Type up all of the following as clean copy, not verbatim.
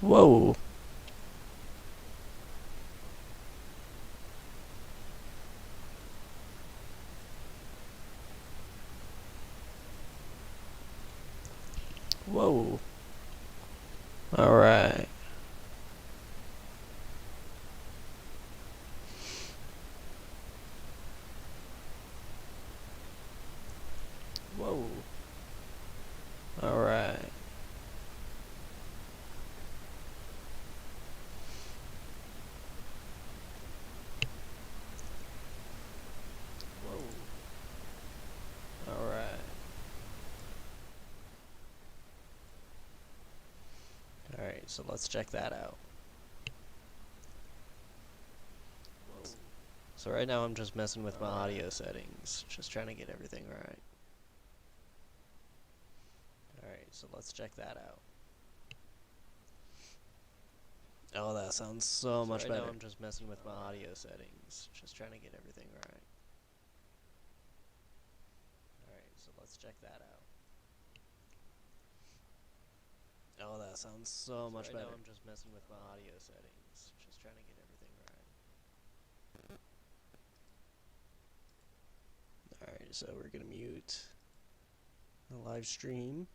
Whoa. Whoa. Alright. Whoa. Alright. Whoa. Alright. Alright, so let's check that out. Whoa. So right now I'm just messing with my audio settings, just trying to get everything right. Alright, so let's check that out. Oh, that sounds so much better. Right now I'm just messing with my audio settings, just trying to get everything right. Alright, so let's check that out. Oh, that sounds so much better. Right now I'm just messing with my audio settings, just trying to get everything right. Alright, so we're gonna mute the live stream.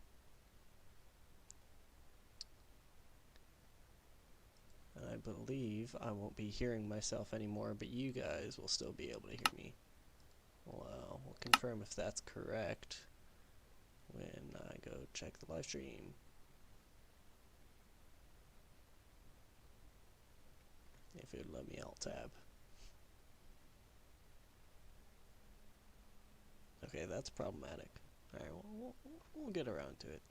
And I believe I won't be hearing myself anymore, but you guys will still be able to hear me. Well, we'll confirm if that's correct when I go check the live stream. If it would let me alt tab. Okay, that's problematic. Alright, we'll get around to it.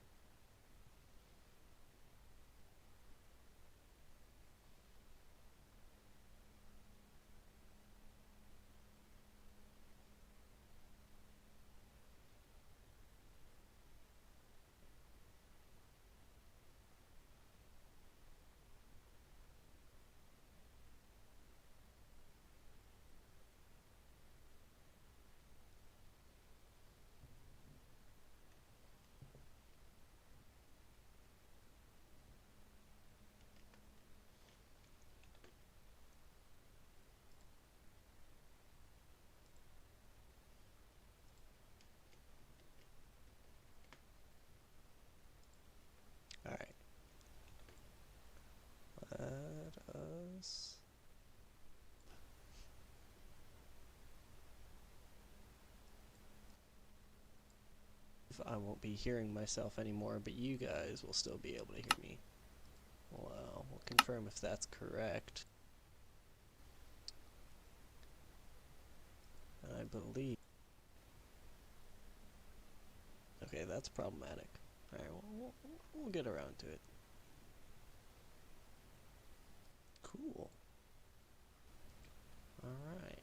Alright. Let us... I won't be hearing myself anymore, but you guys will still be able to hear me. Well, we'll confirm if that's correct. And I believe... Okay, that's problematic. Alright, we'll get around to it. Cool. Alright.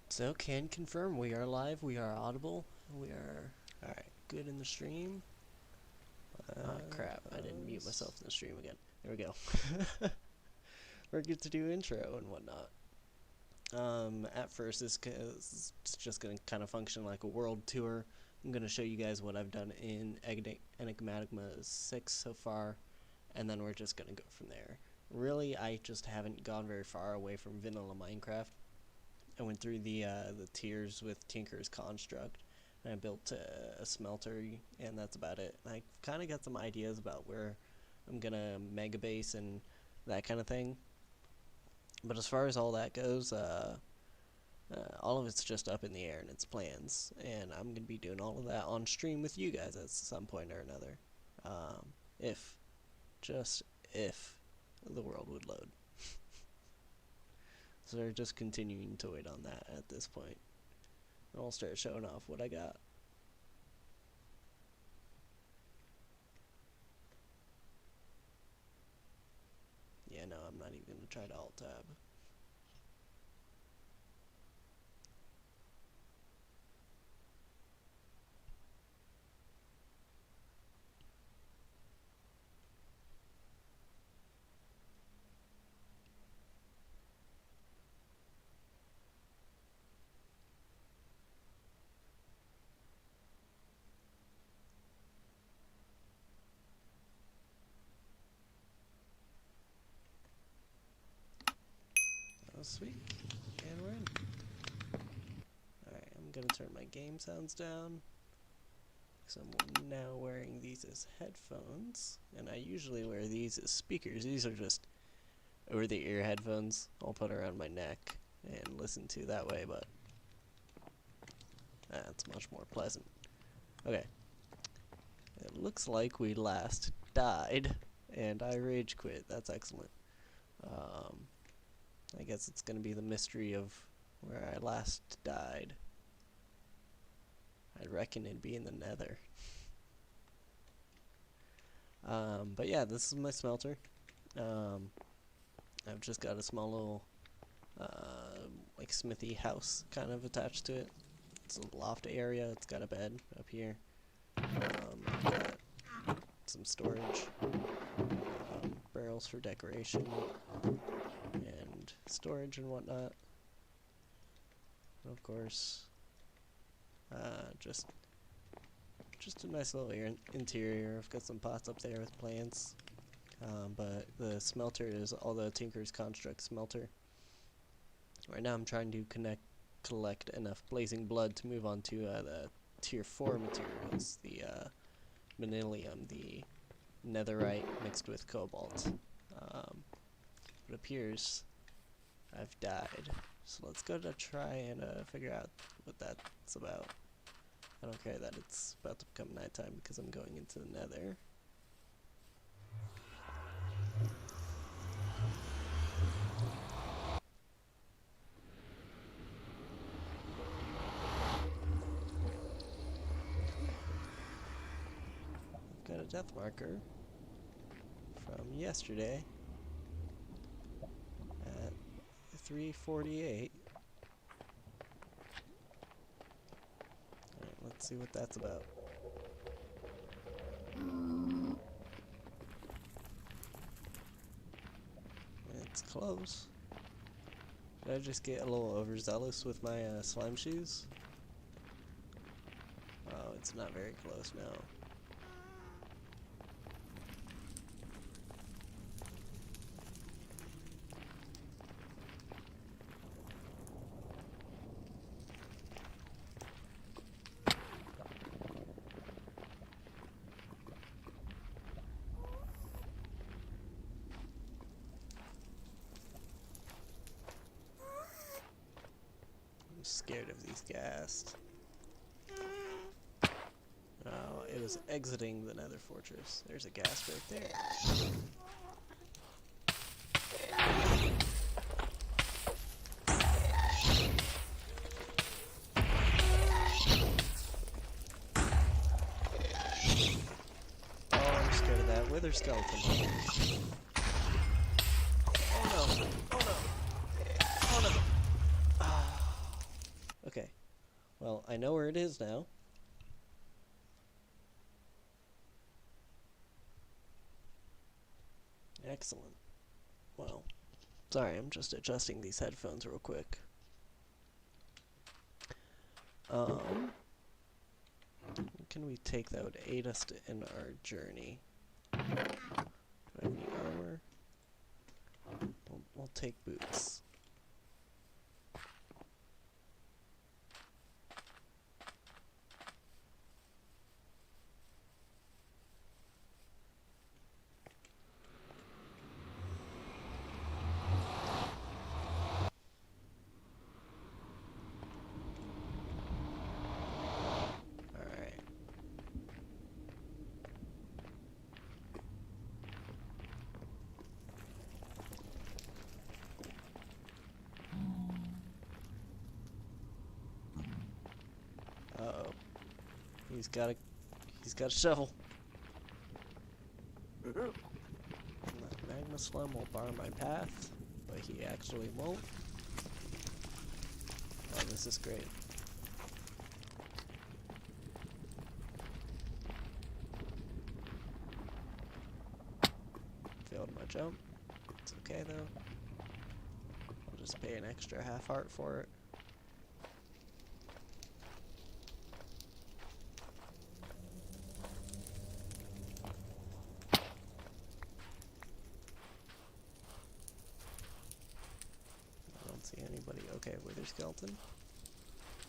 So, can confirm we are live, we are audible, we are... Alright, good in the stream. Oh crap, I didn't mute myself in the stream again. There we go. We're good to do intro and whatnot. At first, it's just going to kind of function like a world tour. I'm going to show you guys what I've done in Enigmatica 6 so far, and then we're just going to go from there. Really, I just haven't gone very far away from vanilla Minecraft. I went through the tiers with Tinker's Construct, and I built a smelter, and that's about it. I kind of got some ideas about where I'm going to mega base and that kind of thing. But as far as all that goes, all of it's just up in the air and it's plans, and I'm going to be doing all of that on stream with you guys at some point or another. Just if the world would load. So we're just continuing to wait on that at this point. And I'll start showing off what I got. Yeah, no, I'm not even going to try to alt tab. sweet. And we're in. Alright, I'm gonna turn my game sounds down. So I'm now wearing these as headphones. And I usually wear these as speakers. These are just over-the-ear headphones I'll put around my neck and listen to that way, but that's much more pleasant. Okay. It looks like we last died, and I rage quit. That's excellent. I guess it's going to be the mystery of where I last died. I reckon it'd be in the nether. But yeah, this is my smelter. I've just got a small little like smithy house kind of attached to it. It's a loft area. It's got a bed up here. I've got some storage, barrels for decoration, and storage and whatnot. And of course, just a nice little interior. I've got some pots up there with plants. But the smelter is all the Tinker's Construct smelter. Right now I'm trying to collect enough blazing blood to move on to the tier 4 materials, the manilium, the netherite mixed with cobalt. It appears I've died, so let's go to try and figure out what that's about. I don't care that it's about to become nighttime because I'm going into the nether. Got a death marker from yesterday at 3:48. Alright, let's see what that's about. It's close. Did I just get a little overzealous with my slime shoes? Oh, it's not very close now. Scared of these ghasts. Oh, it was exiting the nether fortress. There's a ghast right there. Oh, I'm scared of that wither skeleton. Oh no! Oh no! Oh no! Okay, well, I know where it is now. Excellent. Well, sorry, I'm just adjusting these headphones real quick. What can we take that would aid us in our journey? Do I have any armor? We'll take boots. Uh-oh. He's got a shovel. Magma Slum will bar my path, but he actually won't. Oh, this is great. Failed my jump. It's okay though. I'll just pay an extra half heart for it. mountain.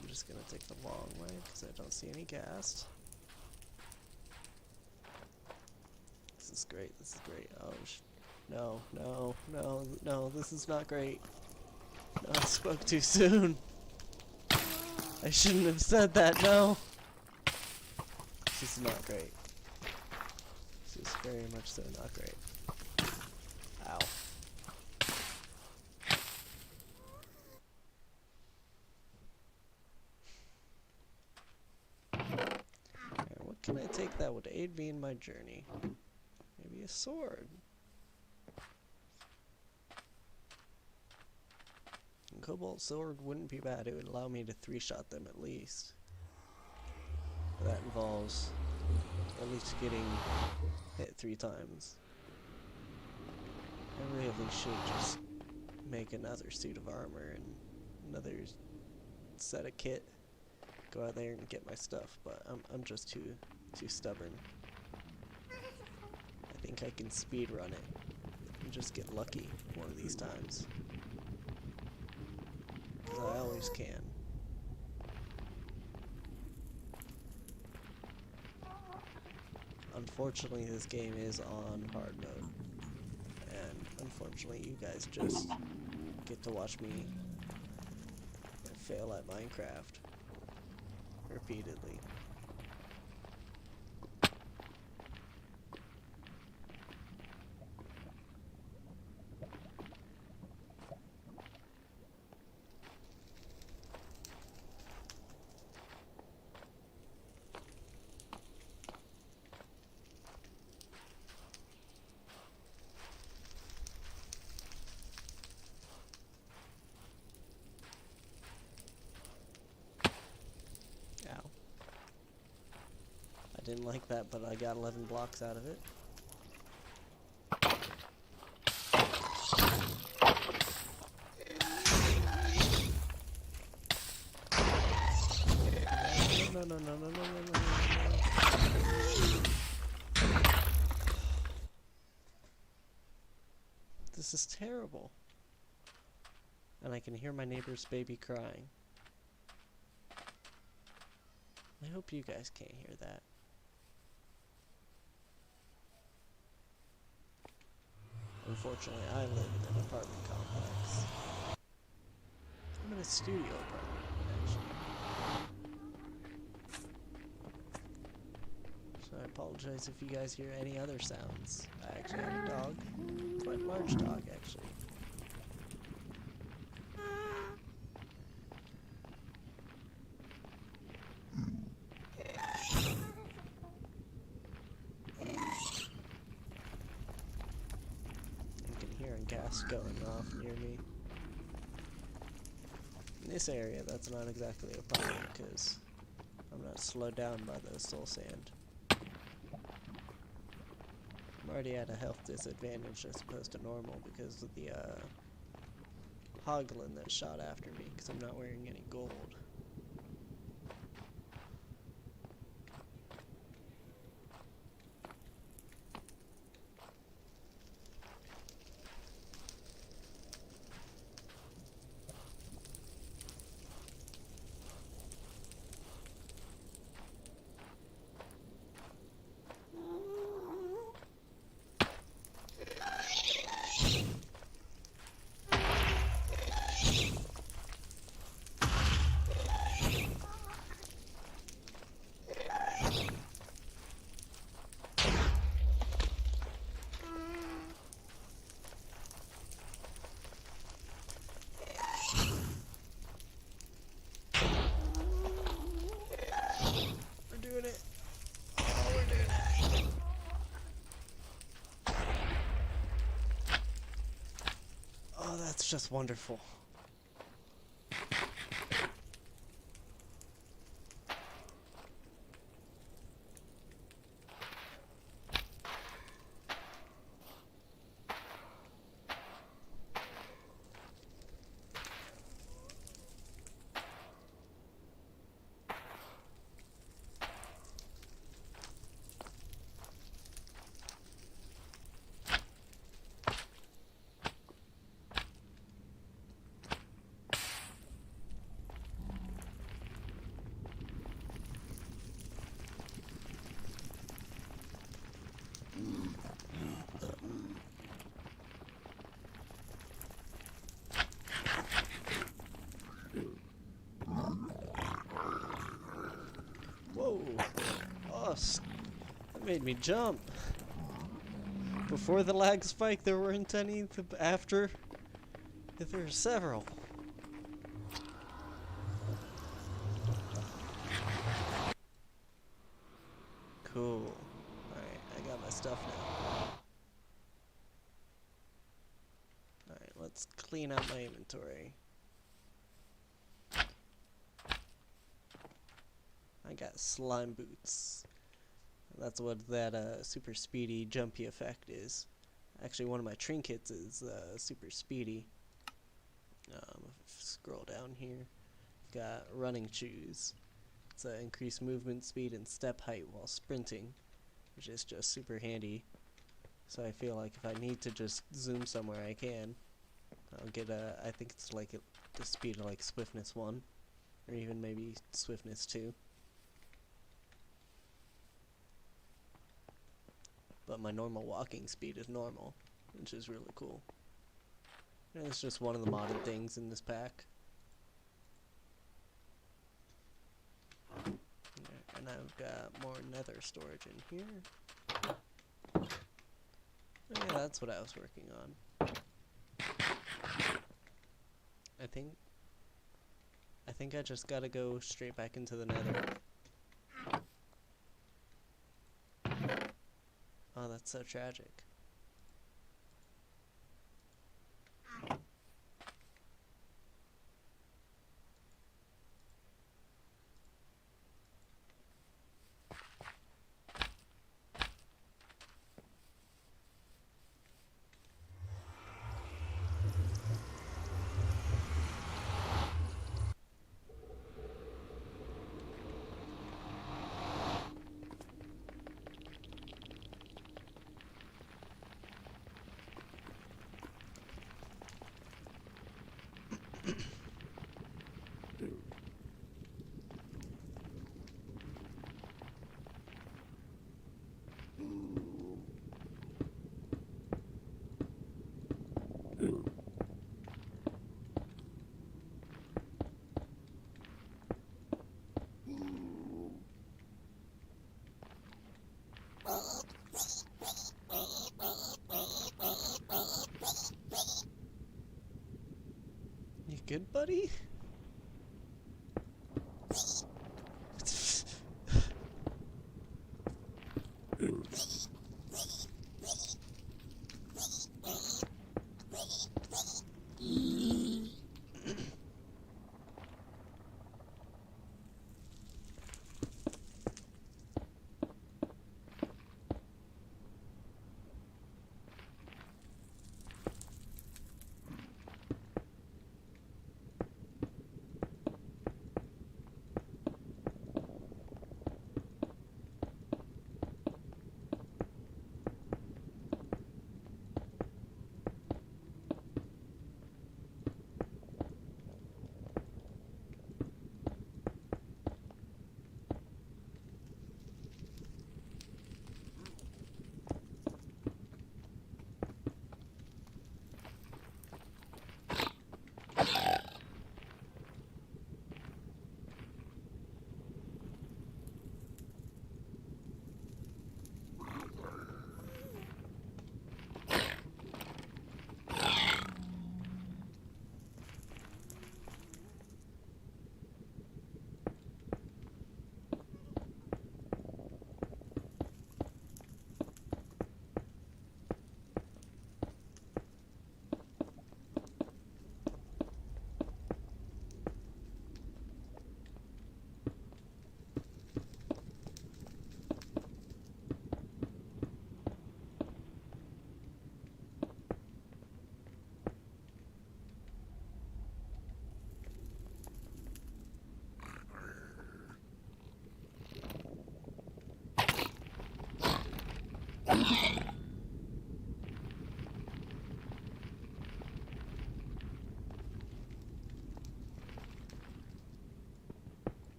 I'm just gonna take the long way because I don't see any ghast. This is great, this is great. Oh, no, no, no, no, this is not great. No, I spoke too soon. I shouldn't have said that, no. This is not great. This is very much so not great. Ow. Alright, what can I take that would aid me in my journey? Maybe a sword. A cobalt sword wouldn't be bad. It would allow me to 3-shot them at least. That involves at least getting hit 3 times. I really should just make another suit of armor and another set of kit. Go out there and get my stuff, but I'm just too stubborn. I think I can speed run it and just get lucky one of these times. 'Cause I always can. Unfortunately, this game is on hard mode, and unfortunately you guys just get to watch me fail at Minecraft repeatedly. I didn't like that, but I got 11 blocks out of it. No, no, no, no, no, no, no, no, no. This is terrible. And I can hear my neighbor's baby crying. I hope you guys can't hear that. Unfortunately, I live in an apartment complex. I'm in a studio apartment, actually. So I apologize if you guys hear any other sounds. I actually have a dog. Quite a large dog, actually. Gas going off near me. In this area, that's not exactly a problem because I'm not slowed down by the soul sand. I'm already at a health disadvantage as opposed to normal because of the hoglin that shot after me because I'm not wearing any gold. That's just wonderful. Oh, that made me jump. Before the lag spike, there weren't any. After, there were several. Cool. Alright, I got my stuff now. Alright, let's clean out my inventory. I got slime boots. That's what that super speedy jumpy effect is. Actually, one of my trinkets is super speedy. Scroll down here. Got running shoes. It's increased movement speed and step height while sprinting, which is just super handy. So I feel like if I need to just zoom somewhere, I can. I'll get I think it's like the speed of like swiftness 1, or even maybe swiftness 2. But my normal walking speed is normal, which is really cool. And it's just one of the modded things in this pack. And I've got more nether storage in here. Oh yeah, that's what I was working on. I think I just gotta go straight back into the nether. Oh, that's so tragic. You good, buddy?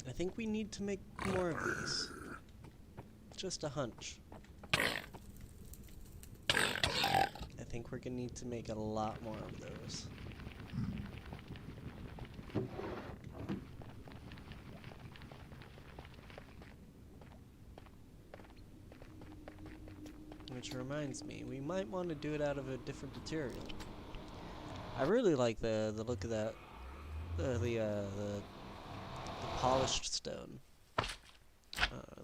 I think we need to make more of these. Just a hunch. I think we're gonna need to make a lot more of those. Which reminds me, we might want to do it out of a different material. I really like the look of that, the polished stone,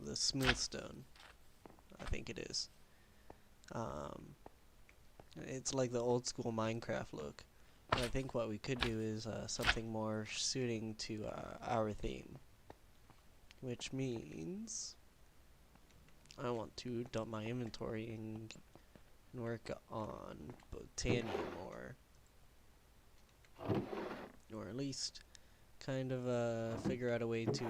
the smooth stone. I think it is. It's like the old school Minecraft look. But I think what we could do is something more suiting to our theme, which means I want to dump my inventory and work on Botania more. Or at least kind of figure out a way to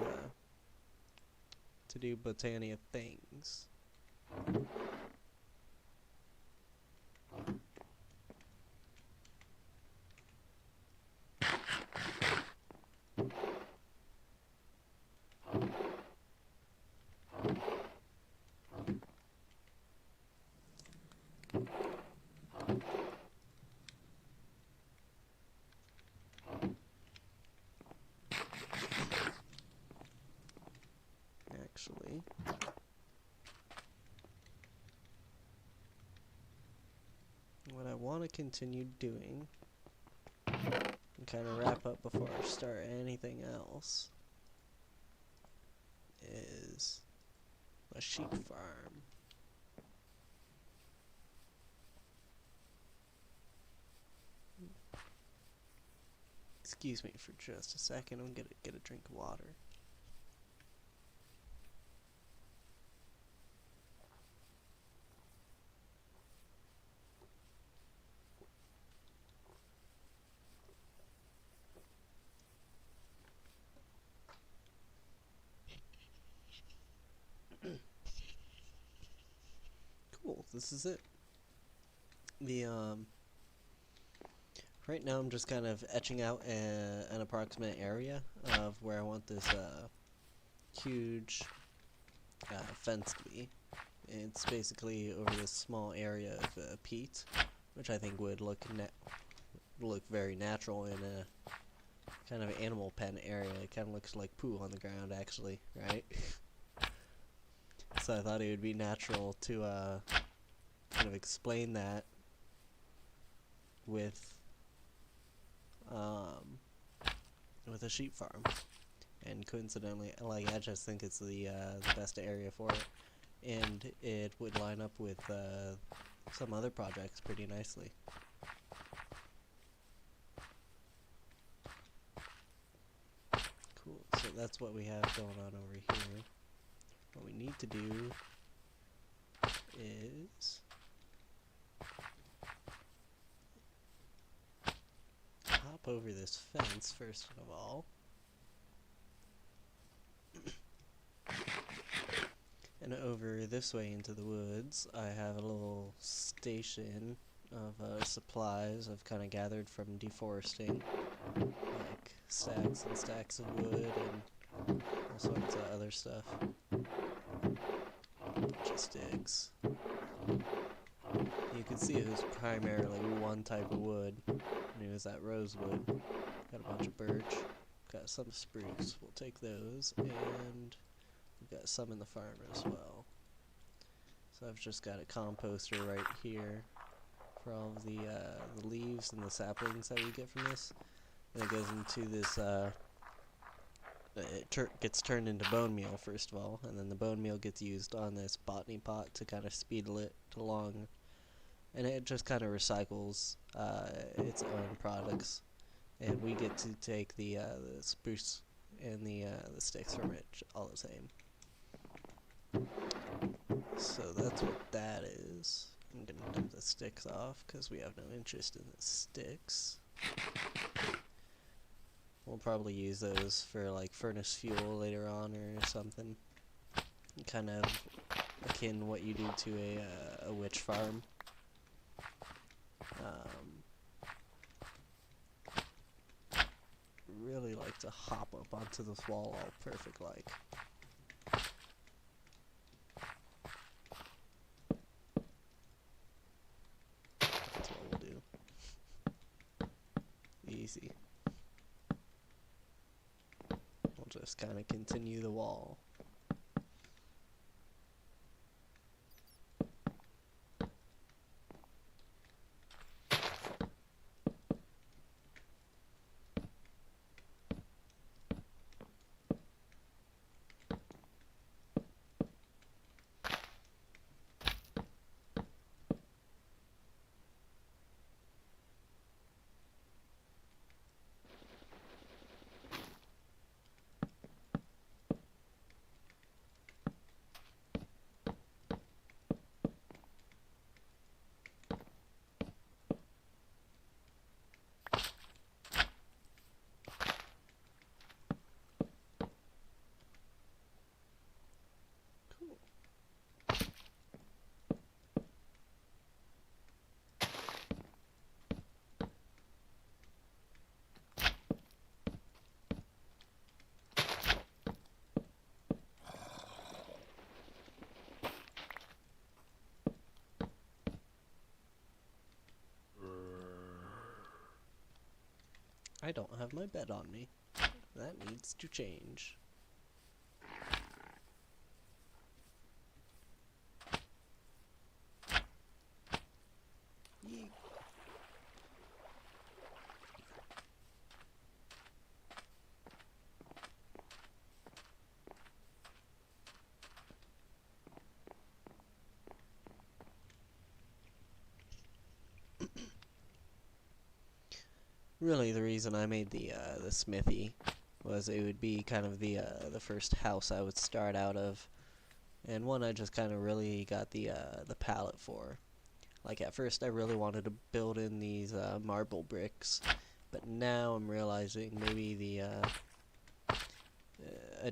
do Botania things. Actually, what I want to continue doing and kind of wrap up before I start anything else is a sheep farm. Excuse me for just a second, I'm gonna get a drink of water. Cool, this is it. Right now I'm just kind of etching out an approximate area of where I want this huge fence to be. It's basically over this small area of peat, which I think would look very natural in a kind of animal pen area. It kind of looks like poo on the ground, actually, right? So I thought it would be natural to kind of explain that with a sheep farm. And coincidentally, like, I just think it's the best area for it, and it would line up with some other projects pretty nicely. Cool, so that's what we have going on over here. What we need to do is hop over this fence first of all. And over this way into the woods, I have a little station of supplies I've kind of gathered from deforesting, like stacks and stacks of wood and all sorts of other stuff. Bunch of sticks. You can see it was primarily one type of wood, and it was that rosewood. Got a bunch of birch, got some spruce, we'll take those, and we've got some in the farm as well. So I've just got a composter right here for all of the leaves and the saplings that we get from this. And it goes into this, gets turned into bone meal first of all, and then the bone meal gets used on this botany pot to kind of speed it along. And it just kind of recycles its own products. And we get to take the spruce and the sticks from it all the same. So that's what that is. I'm gonna dump the sticks off because we have no interest in the sticks. We'll probably use those for like furnace fuel later on or something. Kind of akin what you do to a witch farm. Really like to hop up onto this wall all perfect like. That's what easy. We'll just kind of continue the wall. I don't have my bed on me. That needs to change. Yeet. Really, the reason I made the smithy was it would be kind of the first house I would start out of, and one I just kind of really got the palette for. Like at first, I really wanted to build in these marble bricks, but now I'm realizing maybe a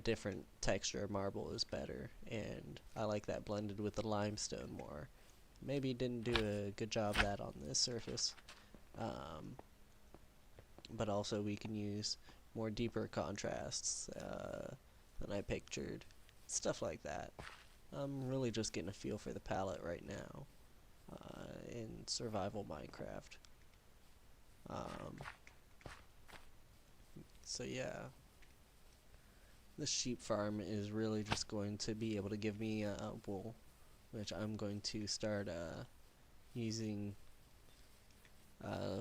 different texture of marble is better, and I like that blended with the limestone more. Maybe didn't do a good job of that on this surface. But also we can use more deeper contrasts than I pictured. Stuff like that. I'm really just getting a feel for the palette right now in survival Minecraft. So yeah, the sheep farm is really just going to be able to give me wool, which I'm going to start using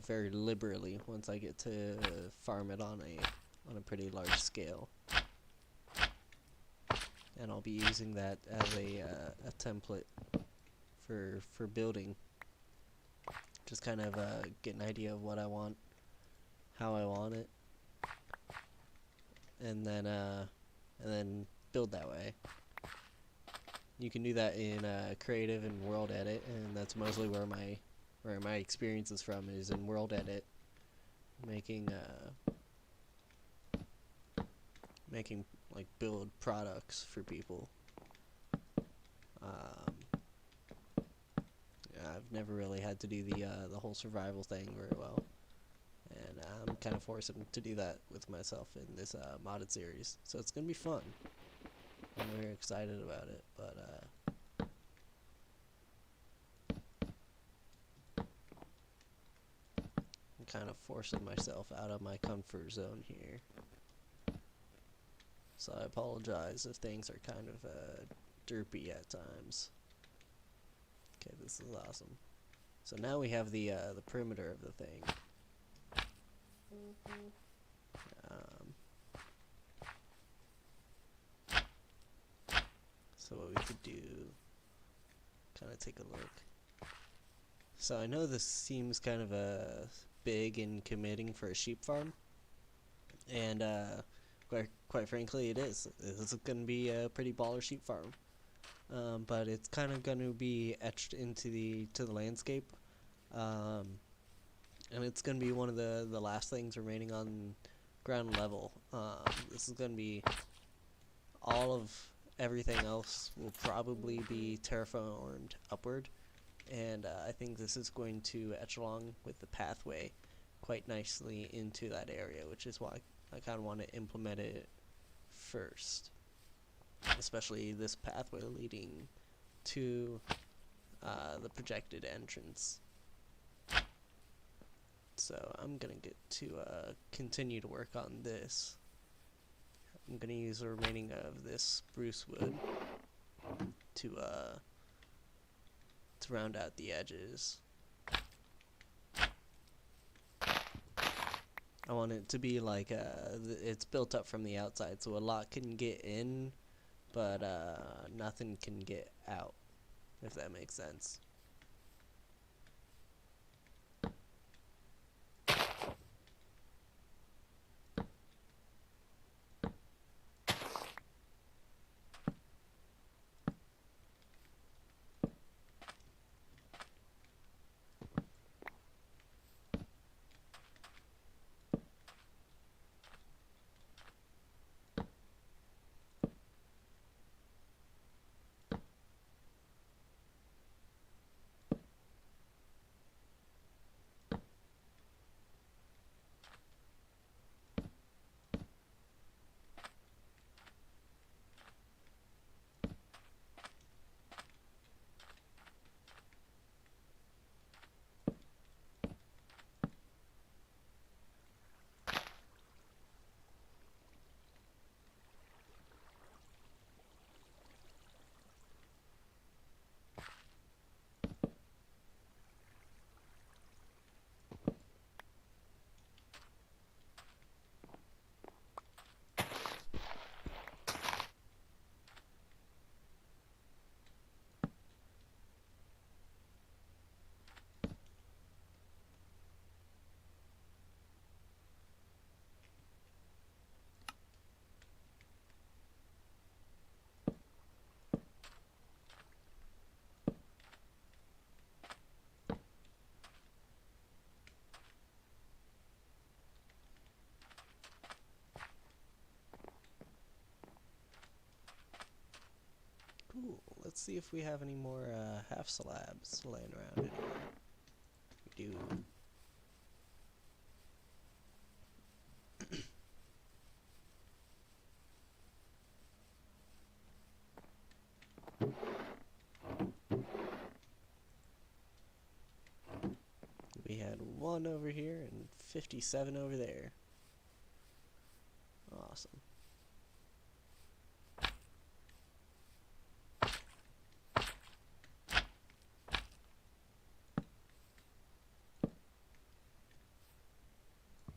very liberally once I get to farm it on a pretty large scale, and I'll be using that as a template for building. Just kind of get an idea of what I want, how I want it, and then build that way. You can do that in creative and world edit, and that's mostly where my experience is from, is in world edit, making like build products for people. I've never really had to do the whole survival thing very well, and I'm kind of forcing to do that with myself in this modded series, so it's gonna be fun. I'm very excited about it, but I'm kind of forcing myself out of my comfort zone here. So I apologize if things are kind of derpy at times. Okay, this is awesome. So now we have the perimeter of the thing. So what we could do, kind of take a look. So I know this seems kind of big and committing for a sheep farm, and quite frankly, it is. This is going to be a pretty baller sheep farm. But it's kind of going to be etched into the landscape, and it's going to be one of the last things remaining on ground level. This is going to be all of everything else will probably be terraformed upward, and I think this is going to etch along with the pathway quite nicely into that area, which is why I kind of want to implement it first. Especially this pathway leading to the projected entrance. So I'm gonna get to continue to work on this. I'm gonna use the remaining of this spruce wood to round out the edges. I want it to be like it's built up from the outside, so a lot can get in, but nothing can get out, if that makes sense. Cool. Let's see if we have any more half slabs laying around anywhere. We do. We had 1 over here and 57 over there. Awesome.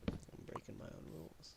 I'm breaking my own rules.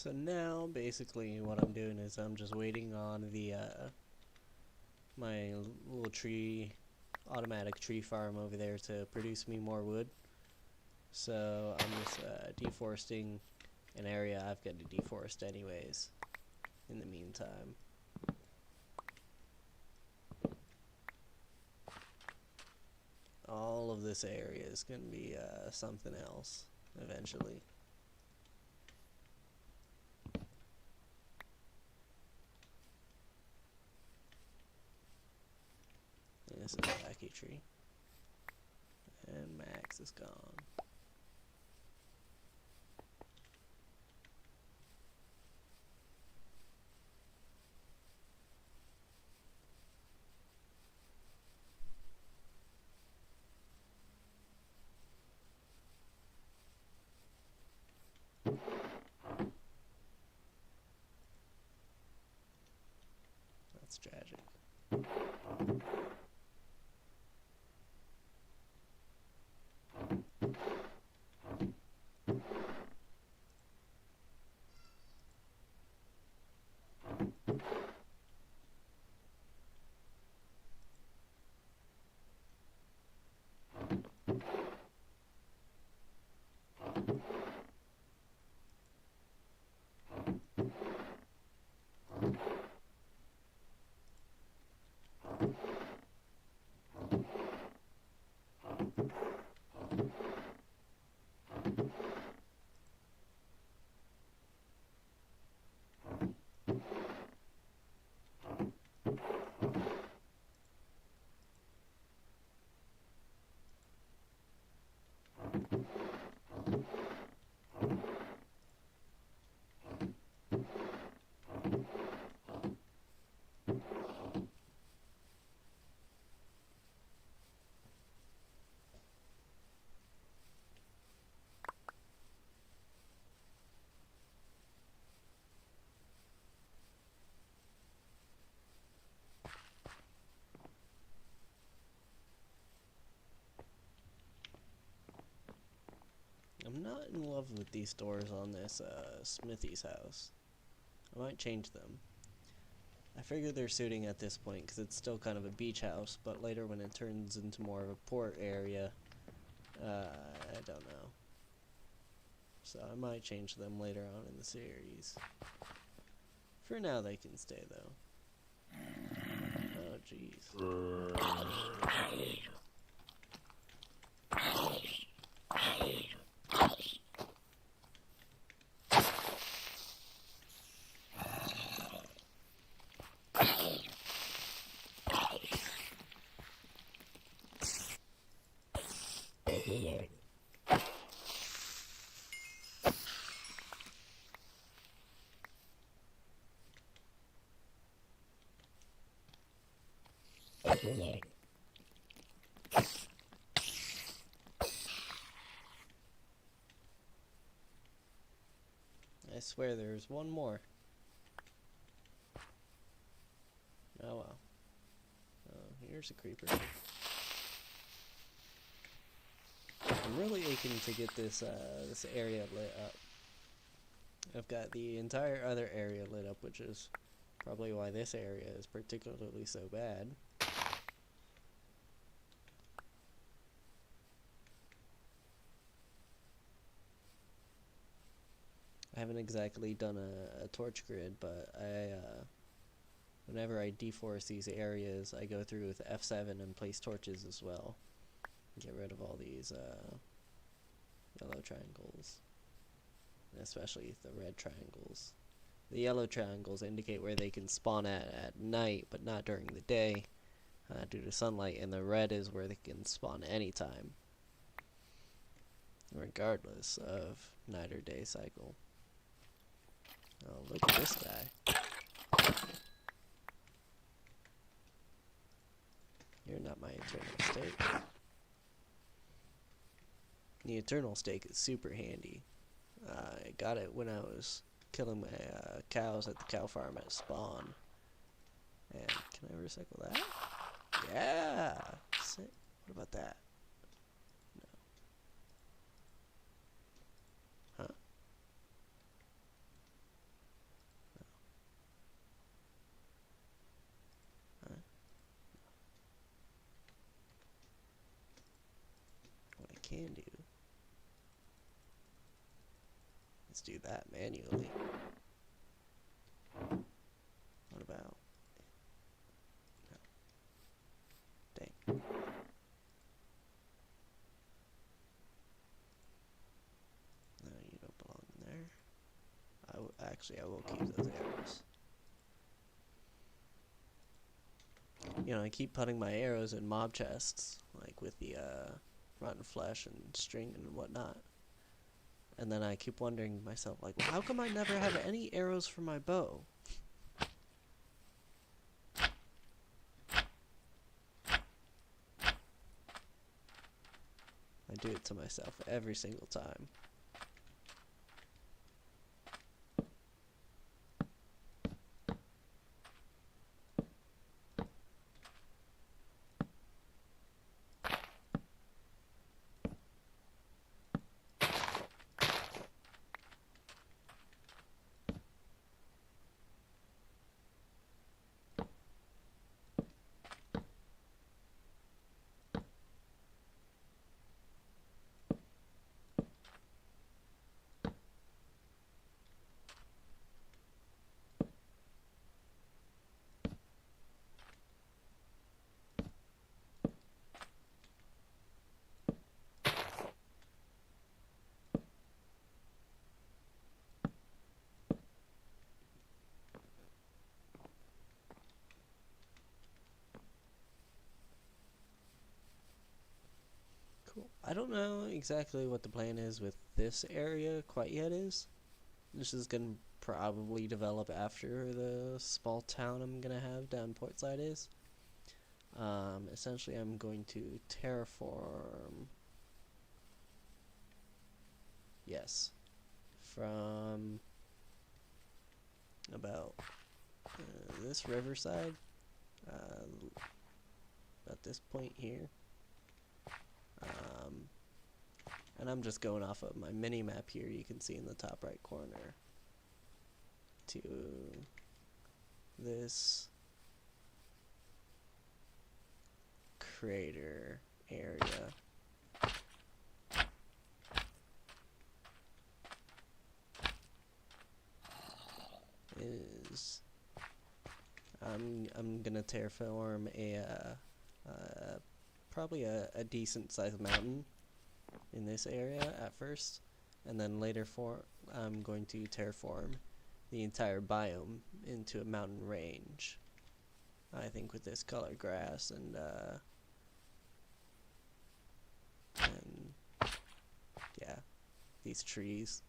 So now, basically, what I'm doing is I'm just waiting on the, my little automatic tree farm over there to produce me more wood. So I'm just, deforesting an area I've got to deforest anyways, in the meantime. All of this area is going to be, something else, eventually. This is a wacky tree. And Max is gone. That's tragic. I'm not in love with these doors on this Smithy's house. I might change them. I figure they're suiting at this point because it's still kind of a beach house, but later when it turns into more of a port area, I don't know. So I might change them later on in the series. For now they can stay though. Oh jeez. I swear there's one more. Oh well. Oh, here's a creeper. I'm really aching to get this this area lit up. I've got the entire other area lit up, which is probably why this area is particularly so bad. I haven't exactly done a torch grid, but whenever I deforest these areas, I go through with F7 and place torches as well. Get rid of all these yellow triangles, especially the red triangles. The yellow triangles indicate where they can spawn at night, but not during the day, due to sunlight, and the red is where they can spawn anytime, regardless of night or day cycle. Oh, look at this guy. You're not my eternal stake. The eternal stake is super handy. I got it when I was killing my cows at the cow farm at spawn. And can I recycle that? Yeah! Sick. What about that? No. Huh? can do. Let's do that manually. What about... No. Dang. No, you don't belong in there. Actually, I will keep those arrows. You know, I keep putting my arrows in mob chests, like with the rotten flesh and string and whatnot. And then I keep wondering myself, like, well, how come I never have any arrows for my bow? I do it to myself every single time. Cool. I don't know exactly what the plan is with this area quite yet is. This is going to probably develop after the small town I'm going to have down Portside is. Essentially, I'm going to terraform... Yes. From about this riverside, about this point here. And I'm just going off of my mini map here, you can see in the top right corner, to this crater area. Is I'm gonna terraform probably a decent sized mountain in this area at first, and then later I'm going to terraform the entire biome into a mountain range. I think with this color grass and yeah, these trees,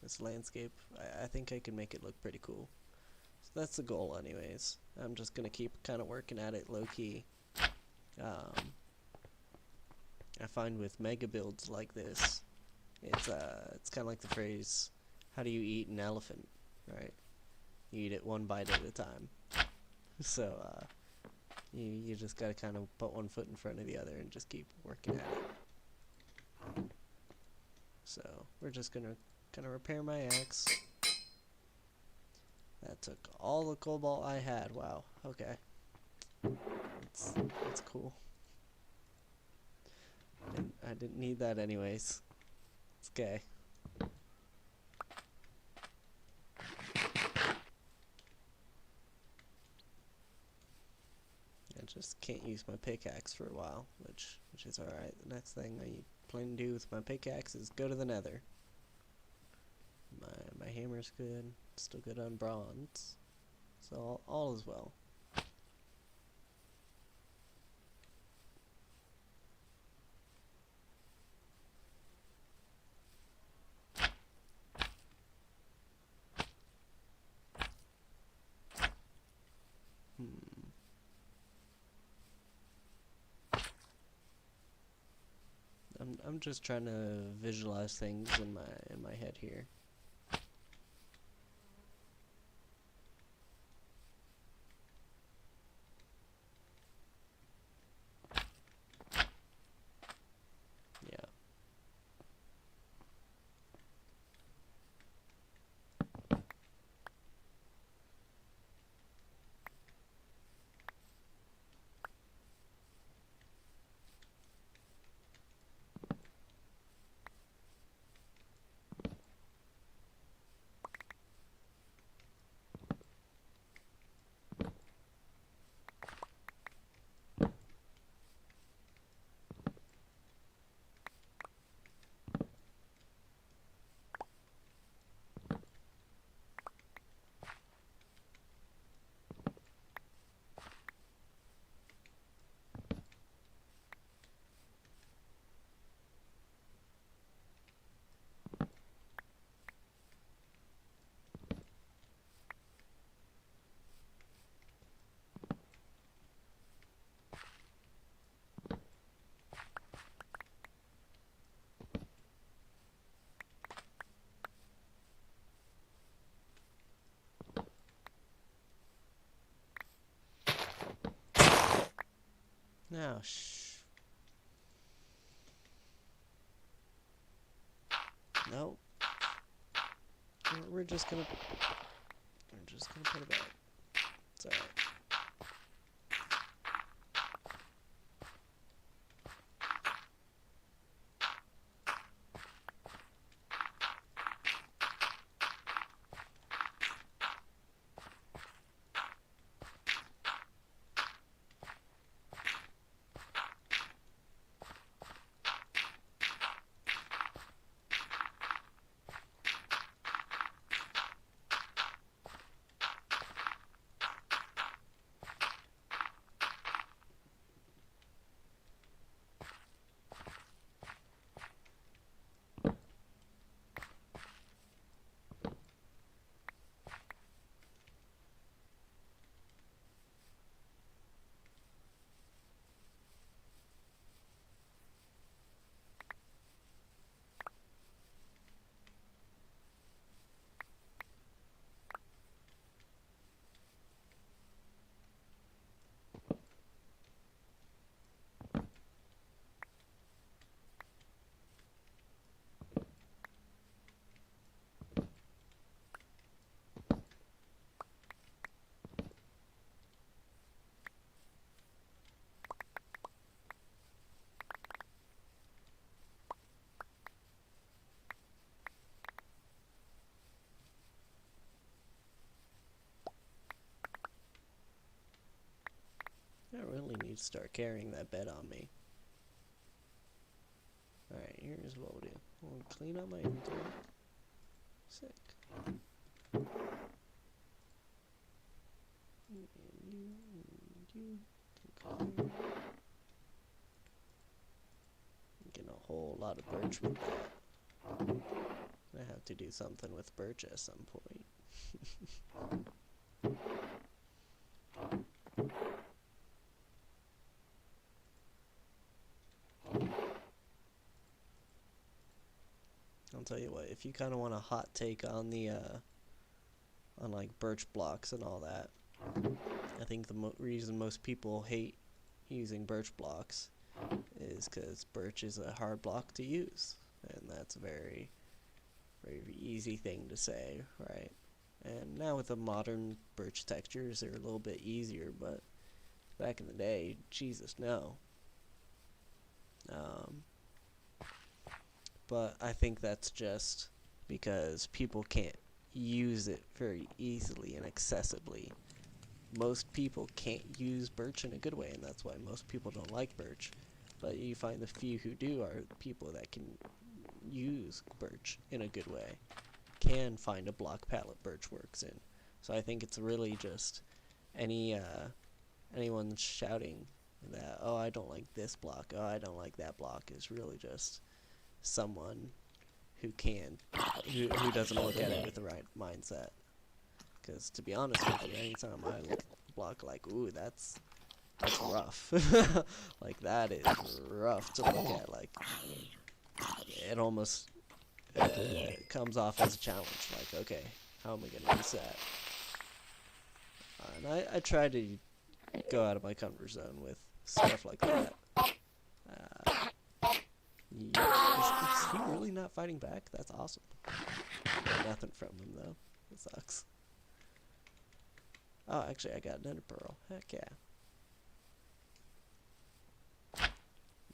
this landscape, I think I can make it look pretty cool. So that's the goal anyways. I'm just gonna keep kind of working at it low-key. I find with mega builds like this, it's kind of like the phrase, how do you eat an elephant, right? You eat it one bite at a time. So you just gotta kind of put one foot in front of the other and just keep working at it. So we're just gonna kind of repair my axe. That took all the cobalt I had. Wow. Okay. That's cool. I didn't need that anyways. It's okay. I just can't use my pickaxe for a while, which is alright. The next thing I plan to do with my pickaxe is go to the nether. My hammer's good. Still good on bronze. So all is well. I'm just trying to visualize things in my head here. Yeah. Now, no. We're just gonna put it back. It's alright. I really need to start carrying that bed on me. Alright, here's what we'll do. We'll clean up my inventory. Sick. And you can come here. I'm getting a whole lot of birch with that. I have to do something with birch at some point. I'll tell you what, if you kind of want a hot take on the, on like birch blocks and all that, I think the reason most people hate using birch blocks is because birch is a hard block to use, and that's a very, very easy thing to say, right? And now with the modern birch textures, they're a little bit easier, but back in the day, Jesus, no. But I think that's just because people can't use it very easily and accessibly. Most people can't use birch in a good way, and that's why most people don't like birch. But you find the few who do are people that can use birch in a good way, can find a block palette birch works in. So I think it's really just anyone shouting that, oh, I don't like this block, oh, I don't like that block, is really just someone who who doesn't look at it with the right mindset. Because to be honest with you, anytime I look at a block like, ooh, that's rough. Like, that is rough to look at. Like, it almost comes off as a challenge. Like, okay, how am I gonna use that? And I try to go out of my comfort zone with stuff like that. Is he really not fighting back? That's awesome. Got nothing from him, though. It sucks. Oh, actually, I got another pearl. Heck yeah.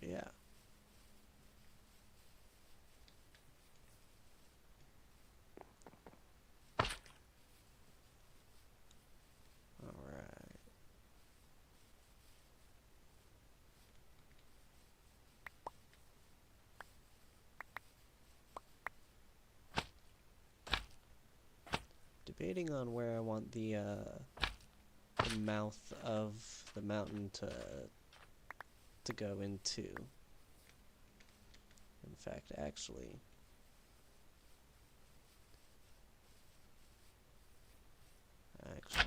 Yeah. Alright. Debating on where I want the mouth of the mountain to go into. In fact, actually,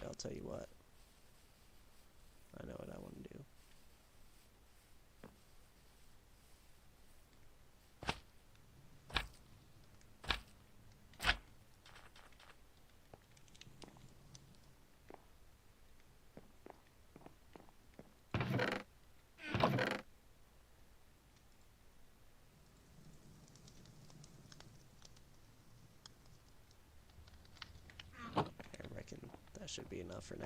I'll tell you what. I know what I want to do. That should be enough for now.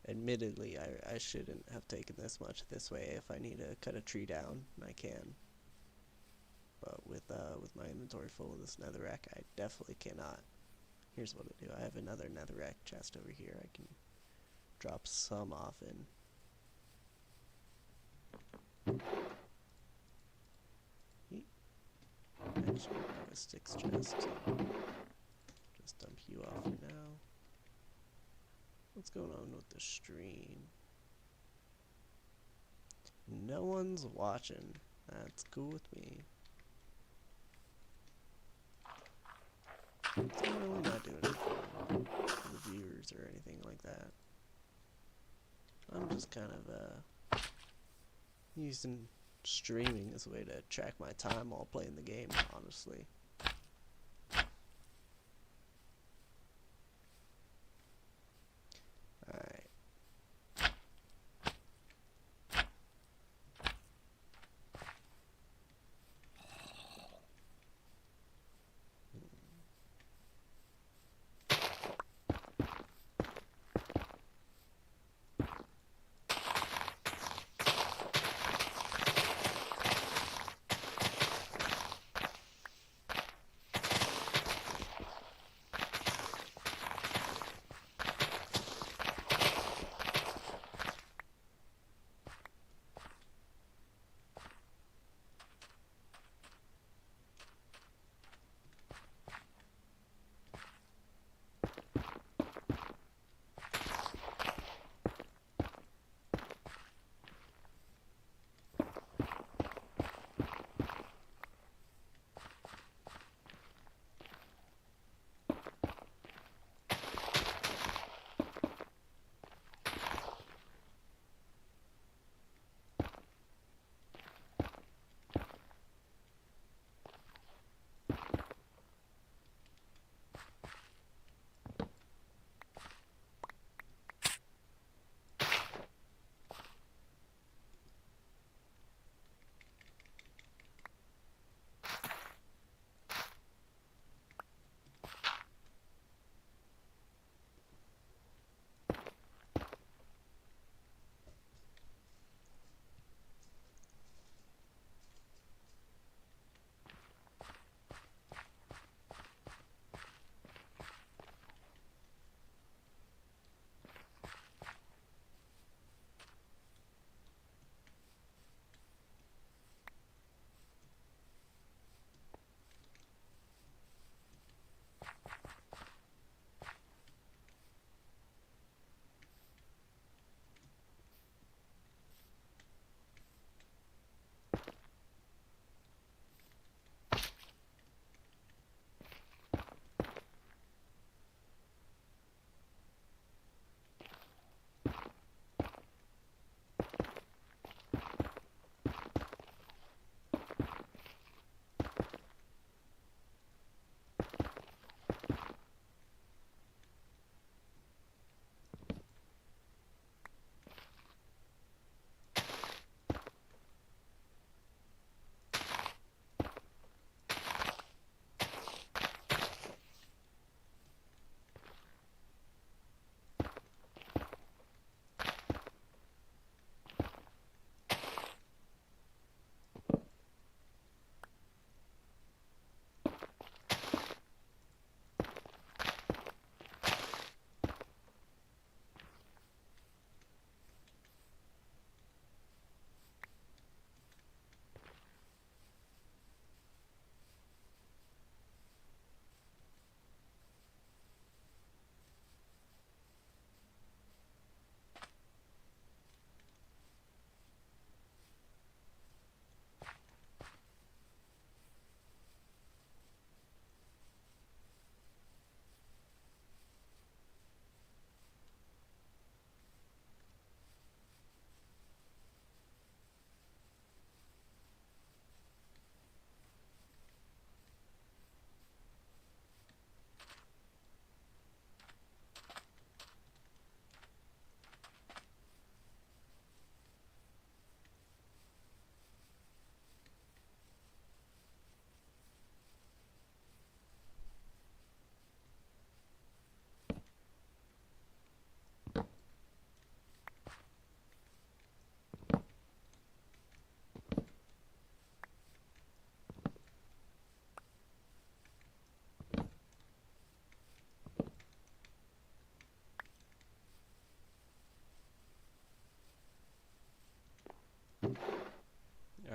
Admittedly, I shouldn't have taken this much this way. If I need to cut a tree down, I can. But with my inventory full of this netherrack, I definitely cannot. Here's what I do. I have another netherrack chest over here. I can drop some off in. Actually, I have a sticks chest. Just dump you off for now. What's going on with the stream? No one's watching. That's cool with me. I'm really not doing it for the viewers or anything like that. I'm just kind of using streaming as a way to track my time while playing the game, honestly. Alright.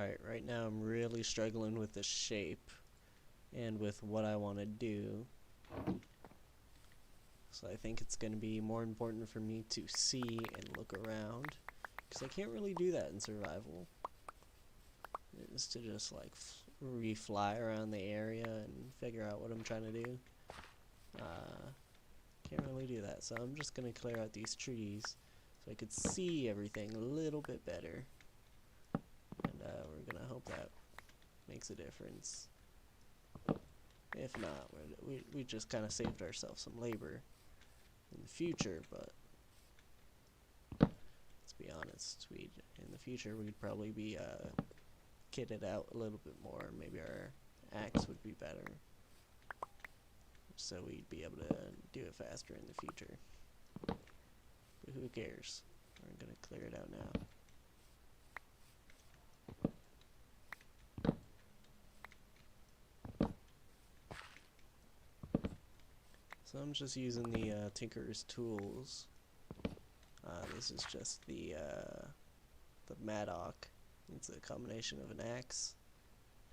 Alright, right now I'm really struggling with the shape and with what I want to do. So I think it's going to be more important for me to see and look around, because I can't really do that in survival. Is to just like fly around the area and figure out what I'm trying to do. Can't really do that, so I'm just going to clear out these trees so I could see everything a little bit better. And we're going to hope that makes a difference. If not, we just kind of saved ourselves some labor in the future, but let's be honest, in the future we'd probably be kitted out a little bit more. Maybe our axe would be better, so we'd be able to do it faster in the future. But who cares? We're gonna clear it out now. So I'm just using the Tinker's tools. This is just the Maddock. It's a combination of an axe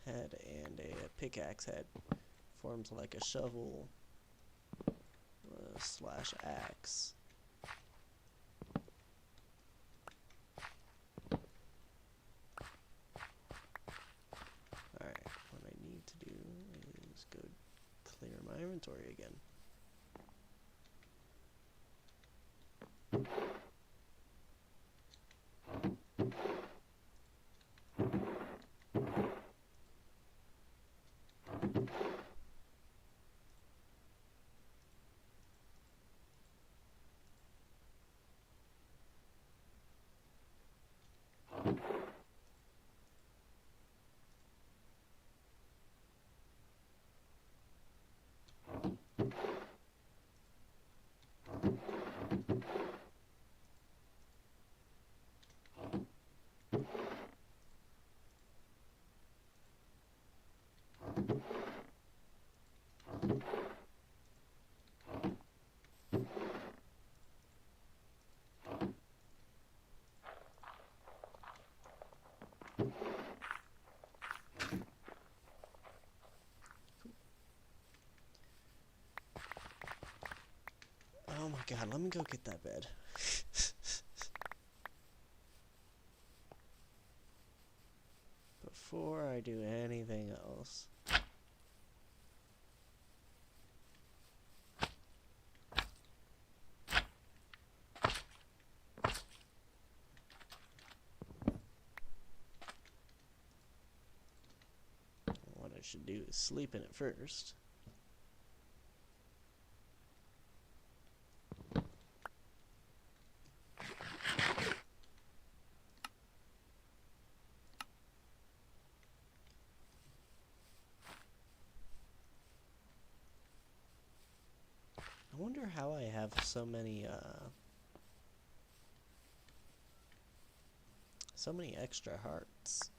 head and a pickaxe head. Forms like a shovel slash axe. Alright, what I need to do is go clear my inventory again. Oh my god, let me go get that bed. Before I do anything else. What I should do is sleep in it first. I wonder how I have so many extra hearts.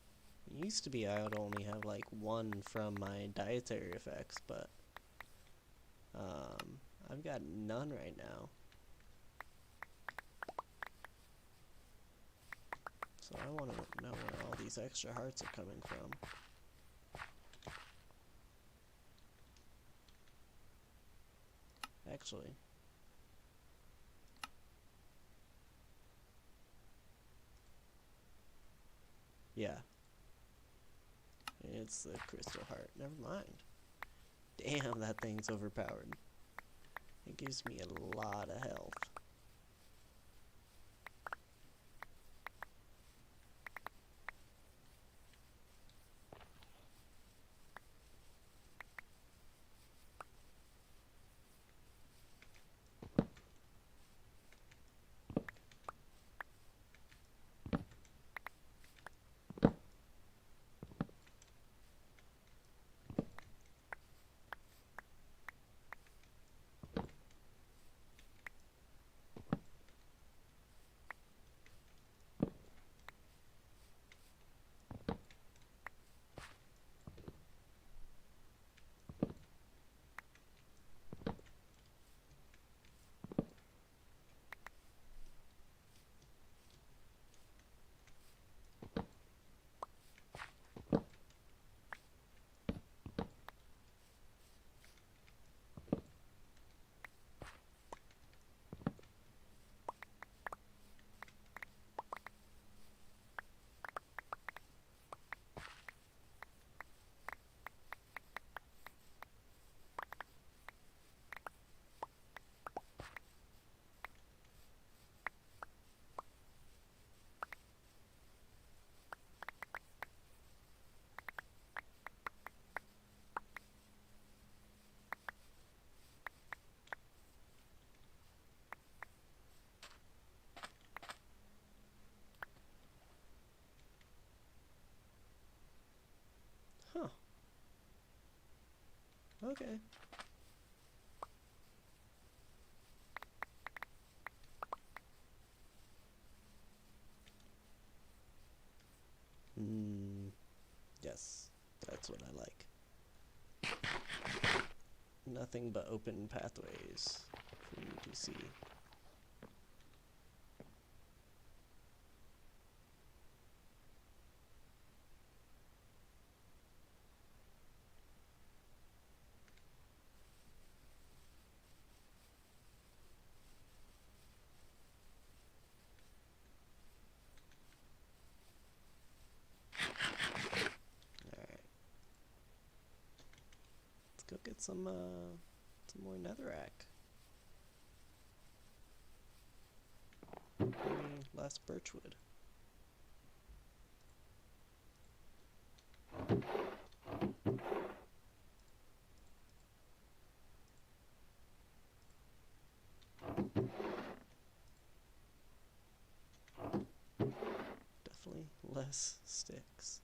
It used to be I would only have like one from my dietary effects, but I've got none right now. So I want to know where all these extra hearts are coming from. Actually, yeah, it's the crystal heart. Never mind. Damn, that thing's overpowered. It gives me a lot of health. Okay. Yes, that's what I like. Nothing but open pathways for you to see. Alright. Let's go get some more netherrack. Last birchwood. Definitely less sticks.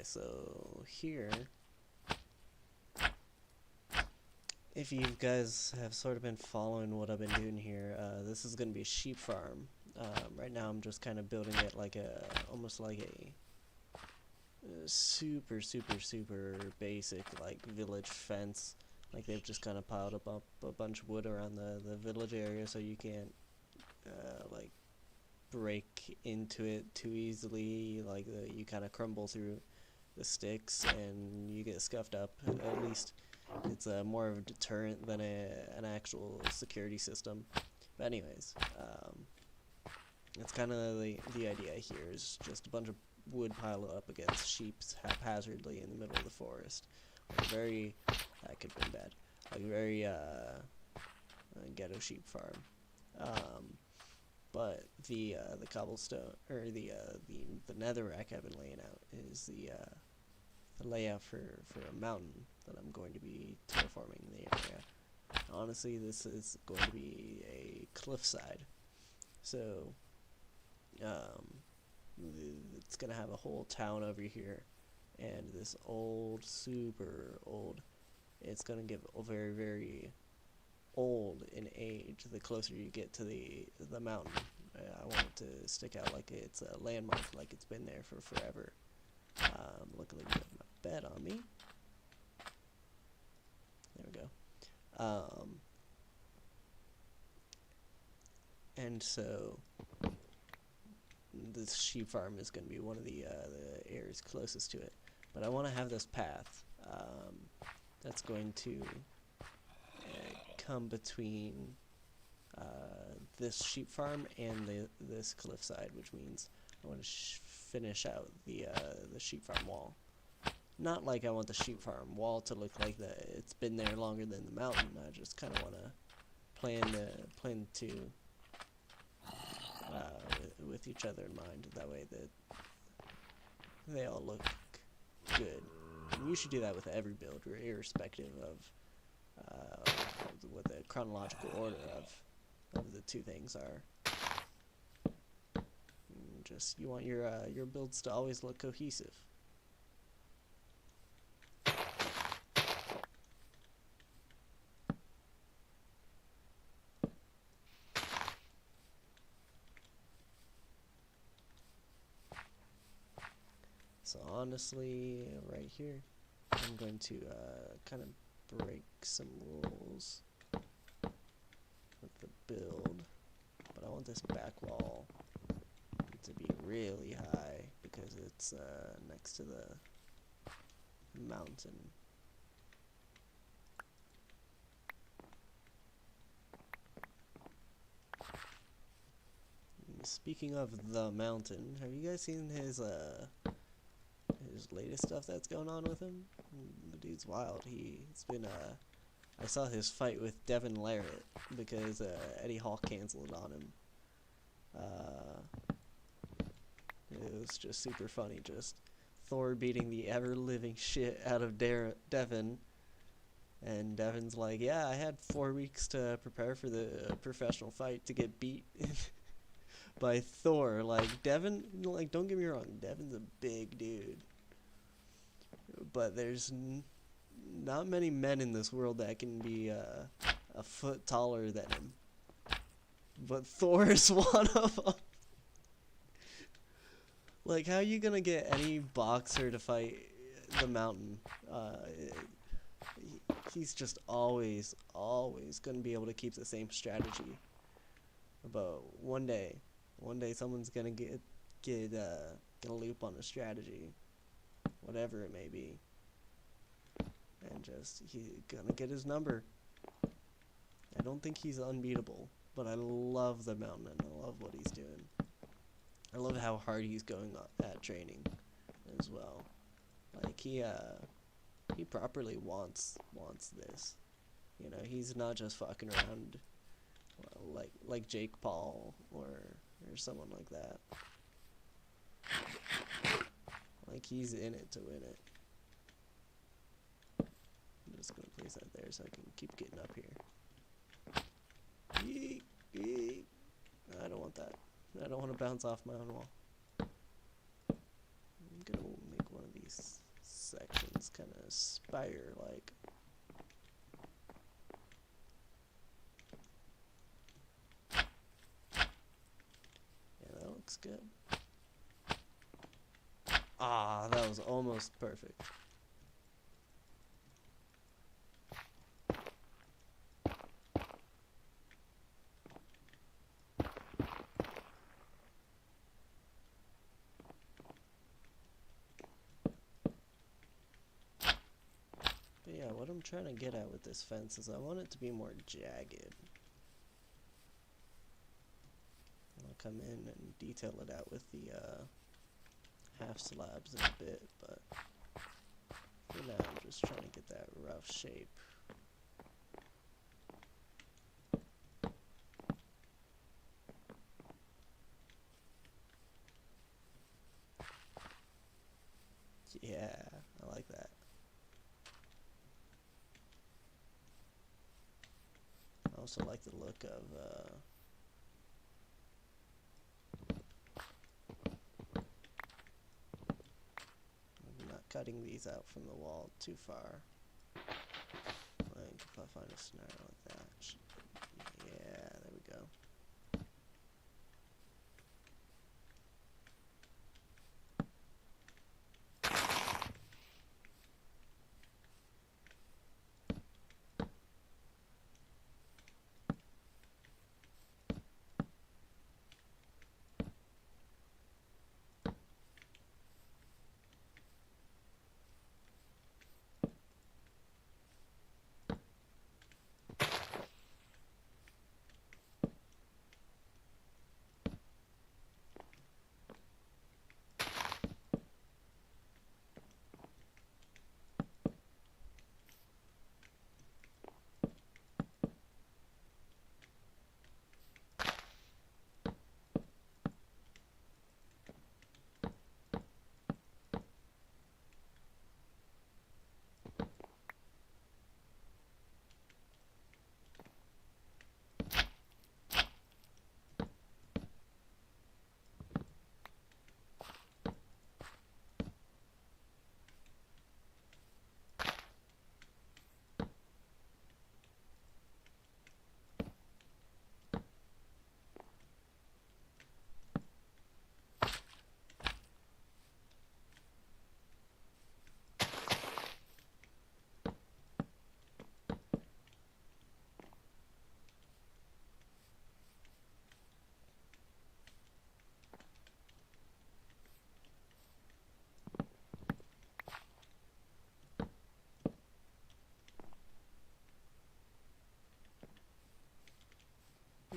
so here, if you guys have sort of been following what I've been doing here, this is going to be a sheep farm. Right now I'm just kind of building it like almost like a super basic like village fence. Like they've just kind of piled up a bunch of wood around the village area so you can't like break into it too easily. Like you kind of crumble through the sticks and you get scuffed up. At least it's more of a deterrent than an actual security system. But anyways, that's kind of the idea here, is just a bunch of wood piled up against sheep haphazardly in the middle of the forest. Like that could have been bad. Like a very ghetto sheep farm. But the cobblestone, or the netherrack I've been laying out is the layout for a mountain that I'm going to be terraforming in the area. Honestly, this is going to be a cliffside, so it's gonna have a whole town over here, and this super old. It's gonna get very old in age the closer you get to the mountain. I want it to stick out like it's a landmark, like it's been there for forever. Luckily we have my bed on me. There we go. And so this sheep farm is going to be one of the areas closest to it. But I want to have this path that's going to come between this sheep farm and this cliffside, which means I want to finish out the sheep farm wall. Not like I want the sheep farm wall to look like it's been there longer than the mountain. I just kind of want to plan to with each other in mind. That way that they all look good. And you should do that with every build, irrespective of what the chronological order of the two things are. Just you want your builds to always look cohesive. So honestly, right here, I'm going to kind of break some rules with the build, but I want this back wall to be really high because it's next to the mountain. And speaking of the mountain, have you guys seen his latest stuff that's going on with him? The dude's wild. He's been I saw his fight with Devin Larratt because Eddie Hall canceled on him. It was just super funny, just Thor beating the ever-living shit out of Devin, and Devin's like, yeah, I had 4 weeks to prepare for the professional fight to get beat by Thor. Like, Devin, like, don't get me wrong, Devin's a big dude, but there's not many men in this world that can be a foot taller than him. But Thor is one of them. Like, how are you gonna get any boxer to fight the mountain? He's just always gonna be able to keep the same strategy. But one day someone's gonna get a loop on a strategy, whatever it may be, and just he's gonna get his number. I don't think he's unbeatable, but I love the mountain and I love what he's doing. I love how hard he's going at training as well. Like he properly wants this. You know, he's not just fucking around like Jake Paul or someone like that. Like he's in it to win it. I'm just gonna place that there so I can keep getting up here. Yeet, yeet. I don't want that. I don't want to bounce off my own wall. I'm gonna make one of these kind of spire-like. Yeah, that looks good. Ah, that was almost perfect. But yeah, what I'm trying to get at with this fence is I want it to be more jagged. I'll come in and detail it out with the half slabs in a bit, but for now I'm just trying to get that rough shape. Yeah, I like that. I also like the look of not cutting these out from the wall too far. Like if I find a snare like that. Yeah, there we go.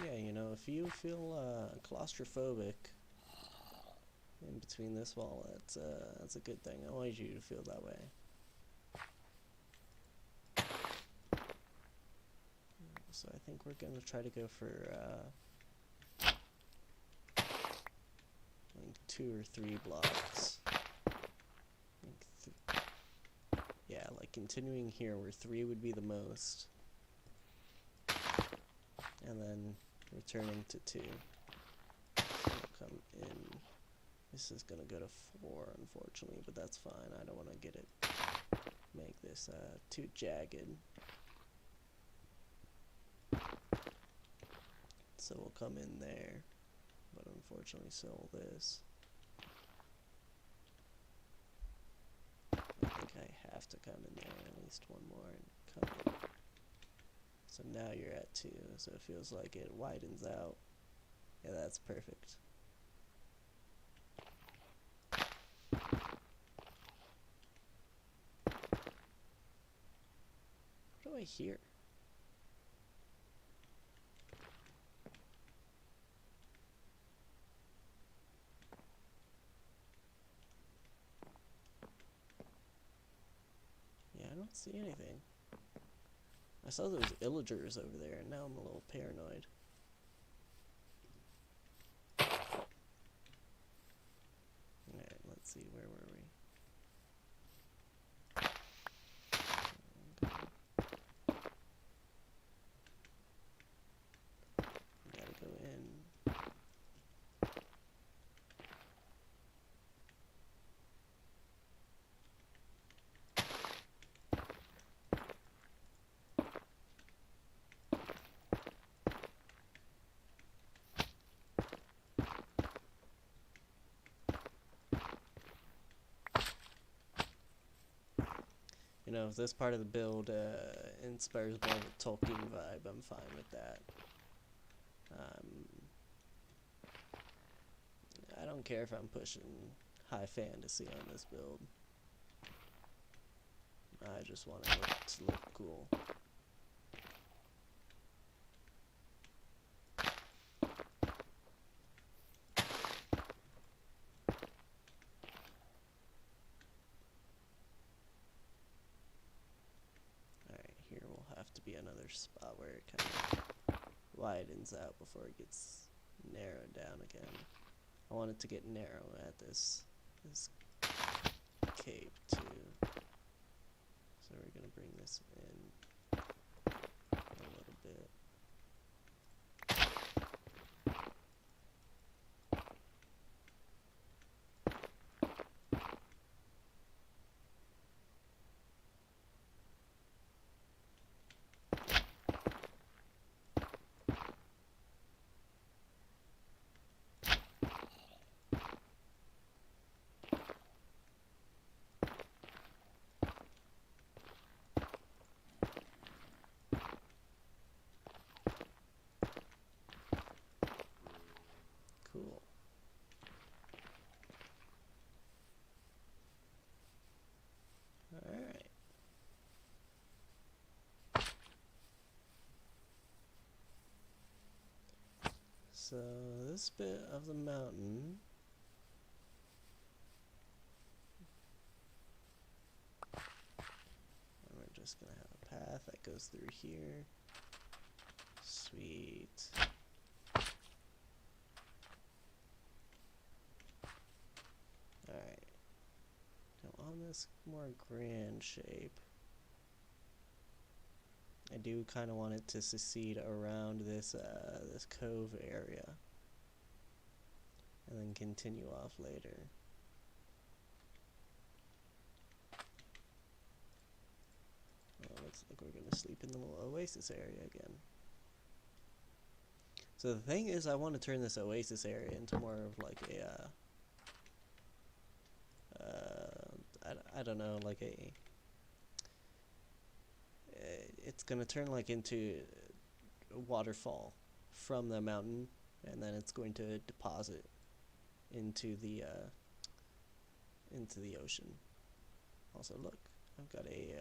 Yeah, you know, if you feel claustrophobic in between this wall, that's a good thing. I want you to feel that way. So I think we're gonna try to go for like 2 or 3 blocks. Yeah, like continuing here where 3 would be the most, and then returning to 2. So we'll come in. This is gonna go to 4, unfortunately, but that's fine. I don't want to get it, make this too jagged. So we'll come in there, but unfortunately so will this. I think I have to come in there at least one more and come in. So now you're at 2, so it feels like it widens out. Yeah, that's perfect. What do I hear? Yeah, I don't see anything. I saw those illagers over there, and now I'm a little paranoid. Alright, let's see, where were we? Gotta go in. You know, if this part of the build inspires more of a Tolkien vibe, I'm fine with that. I don't care if I'm pushing high fantasy on this build. I just want it to look cool. Alright, here will have to be another spot where it kind of widens out before it gets narrowed down again. I want it to get narrow at this cape too. So we're gonna bring this in a little bit. Cool. Alright. So this bit of the mountain and we're just gonna have a path that goes through here. Sweet. Alright. Now on this more grand shape, I do kind of want it to succeed around this this cove area, and then continue off later. Well, looks like we're gonna sleep in the little oasis area again. So the thing is, I want to turn this oasis area into more of like a I don't know, like it's gonna turn like into a waterfall from the mountain, and then it's going to deposit into the ocean. Also, look, I've got a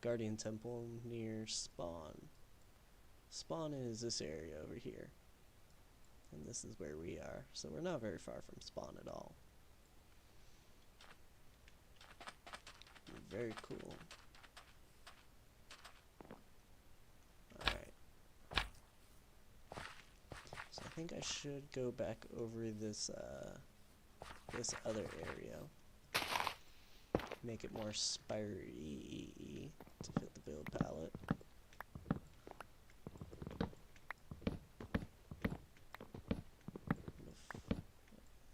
guardian temple near spawn. Spawn is this area over here, and this is where we are, so we're not very far from spawn at all. Very cool. Alright. So I think I should go back over this this other area. Make it more spiry to fit the build palette.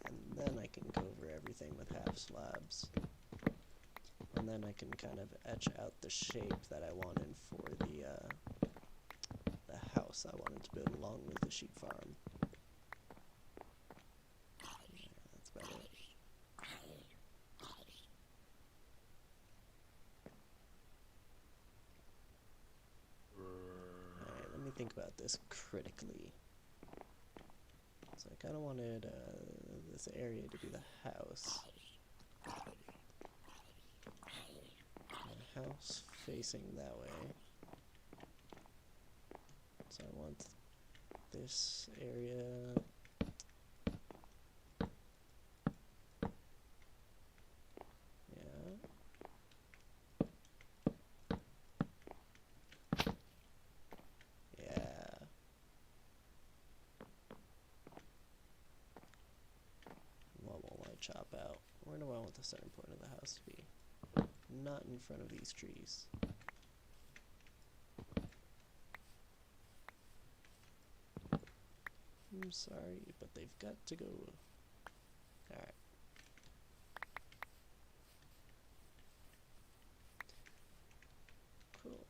And then I can cover everything with half slabs. And then I can kind of etch out the shape that I wanted for the house I wanted to build along with the sheep farm. Yeah, that's about it. Alright, let me think about this critically. So I kind of wanted this area to be the house. House facing that way. So I want this area yeah. What will I chop out? Where do I want the center point of the house to be? Not in front of these trees. I'm sorry, but they've got to go. Alright. Cool.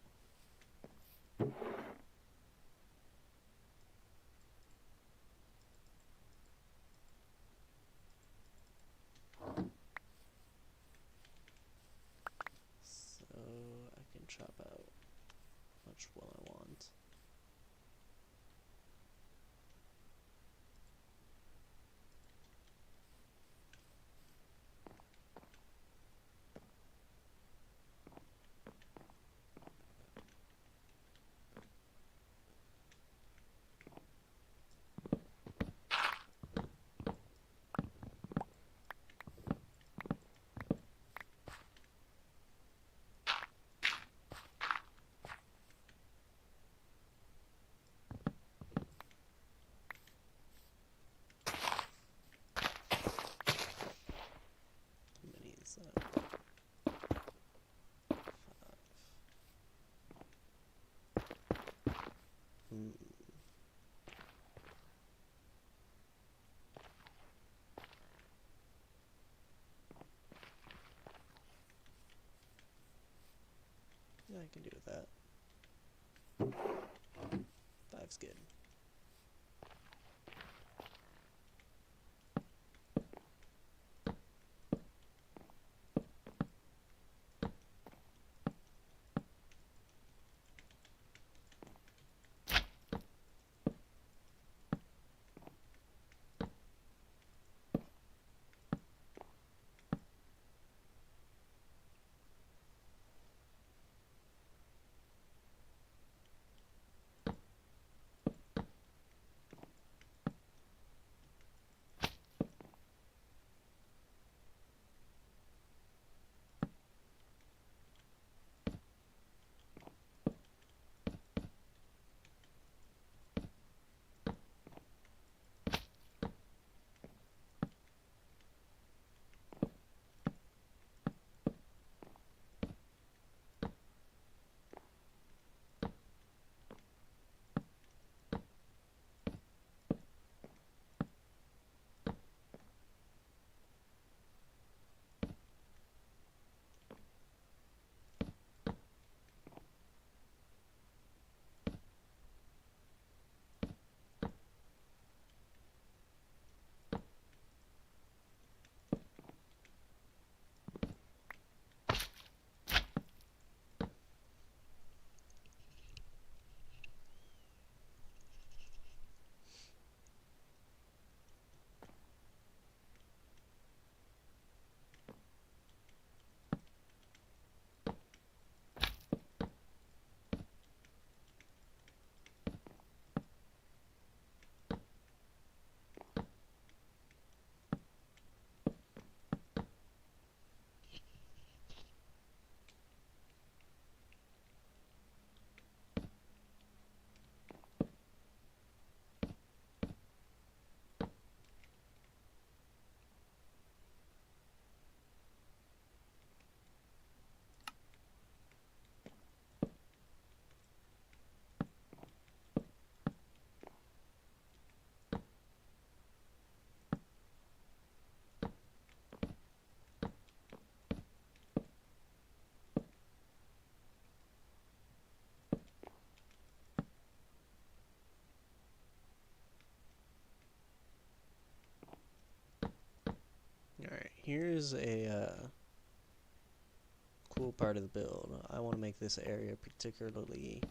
which one I want. How many is that? 5. Yeah, I can do with that. 5's good. Alright, here's a cool part of the build. I want to make this area particularly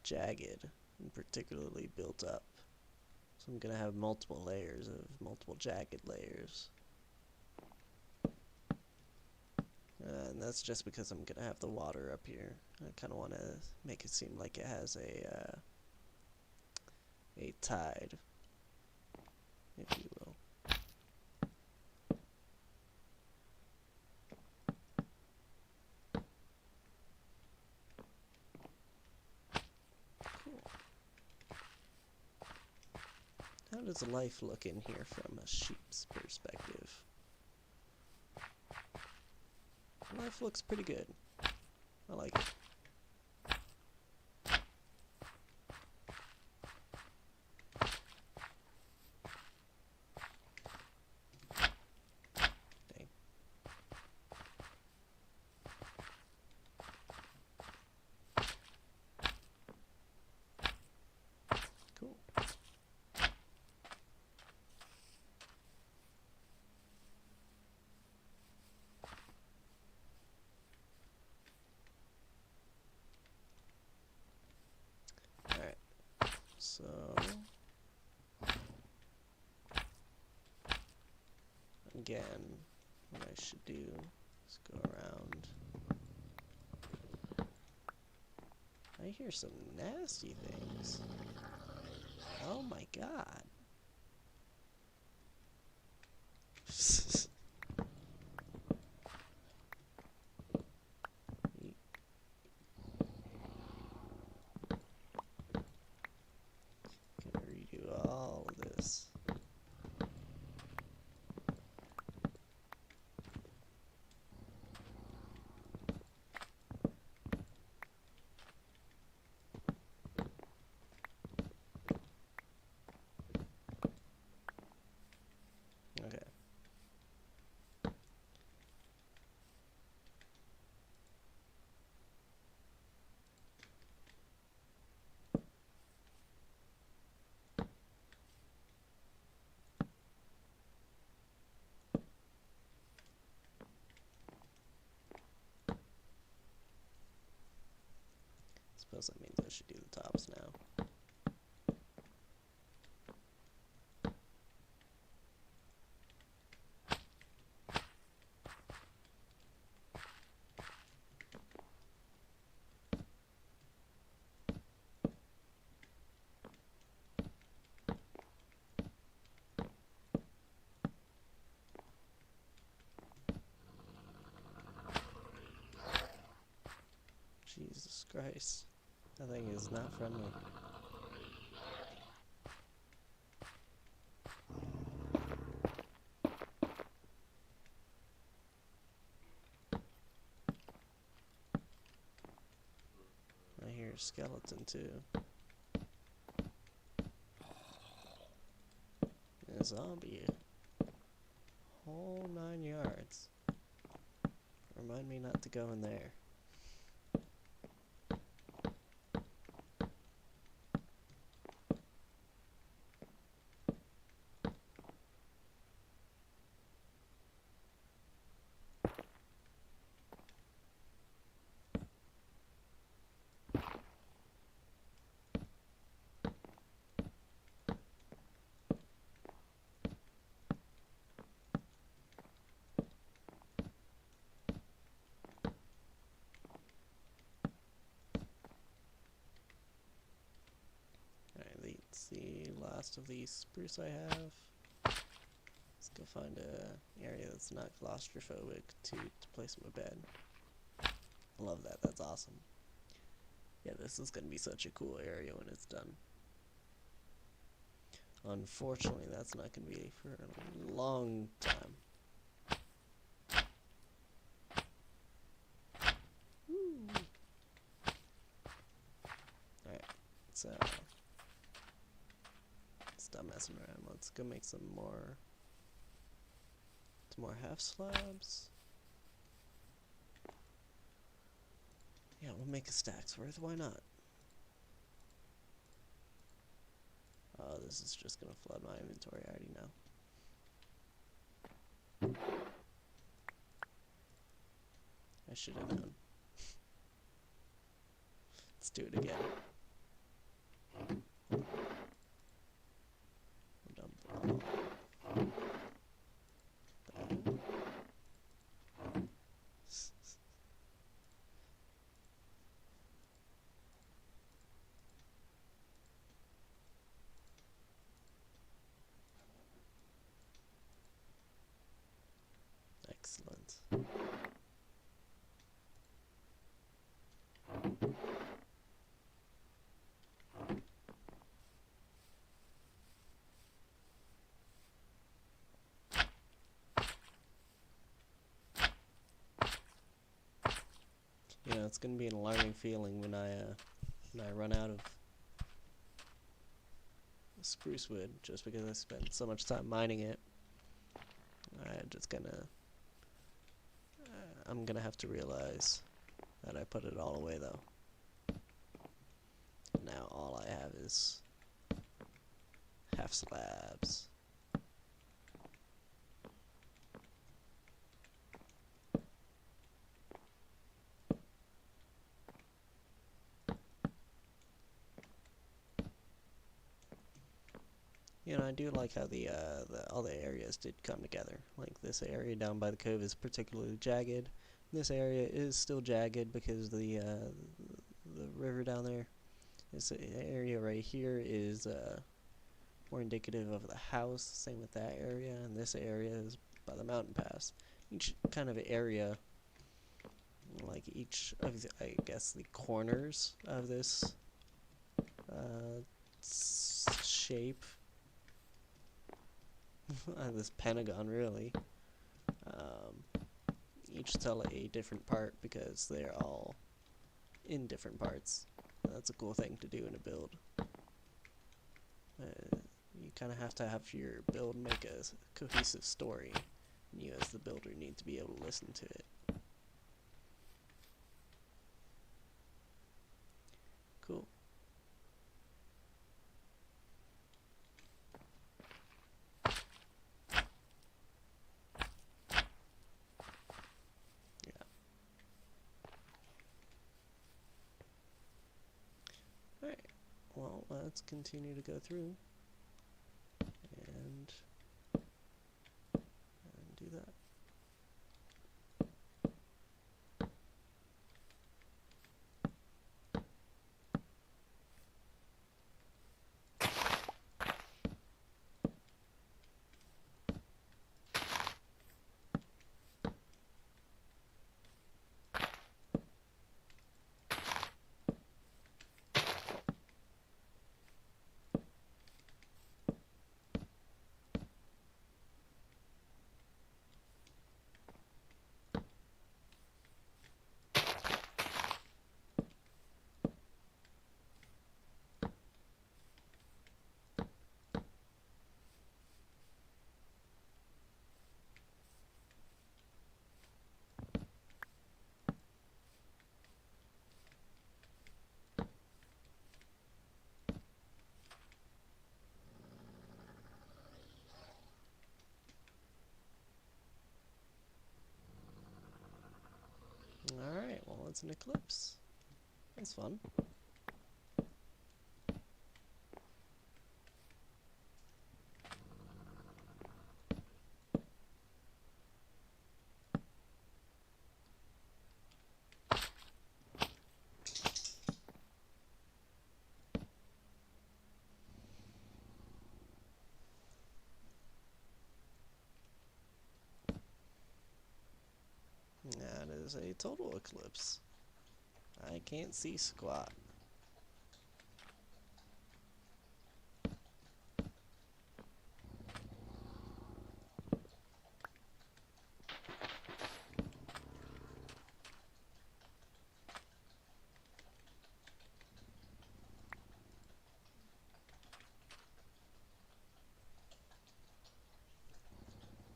jagged and particularly built up. So I'm going to have multiple layers of multiple jagged layers. And that's just because I'm going to have the water up here. I kind of want to make it seem like it has a tide, if you will. How does life look in here from a sheep's perspective? Life looks pretty good. I like it. Dang. Cool. again, what I should do is go around. I hear some nasty things. Oh my god. Gonna redo all of this. Okay. Suppose that means I should do the tops now. Jesus Christ. That thing is not friendly. I hear a skeleton too. And a zombie. Whole 9 yards. Remind me not to go in there. The last of the spruce I have. Let's go find a area that's not claustrophobic to place my bed. I love that, that's awesome. Yeah, this is gonna be such a cool area when it's done. Unfortunately, that's not gonna be for a long time. Alright, so stop messing around. Let's go make some more half slabs. Yeah, we'll make a stack's worth. Why not? Oh, this is just gonna flood my inventory. I already know. I should have known. Let's do it again. Excellent. You know, it's gonna be an alarming feeling when I run out of spruce wood just because I spent so much time mining it. I'm gonna have to realize that I put it all away though. Now all I have is half slabs. You know, I do like how all the areas did come together. Like this area down by the cove is particularly jagged. This area is still jagged because the river down there. This area right here is more indicative of the house. Same with that area, and this area is by the mountain pass. Each kind of area, like each of the, I guess the corners of this shape, this pentagon really, each tell a different part because they're all in different parts. That's a cool thing to do in a build. You kind of have to have your build make a cohesive story, and you as the builder need to be able to listen to it. Cool. Yeah. Alright, well, let's continue to go through and do that. Alright, well, it's an eclipse. That's fun. That is a total eclipse. I can't see squat.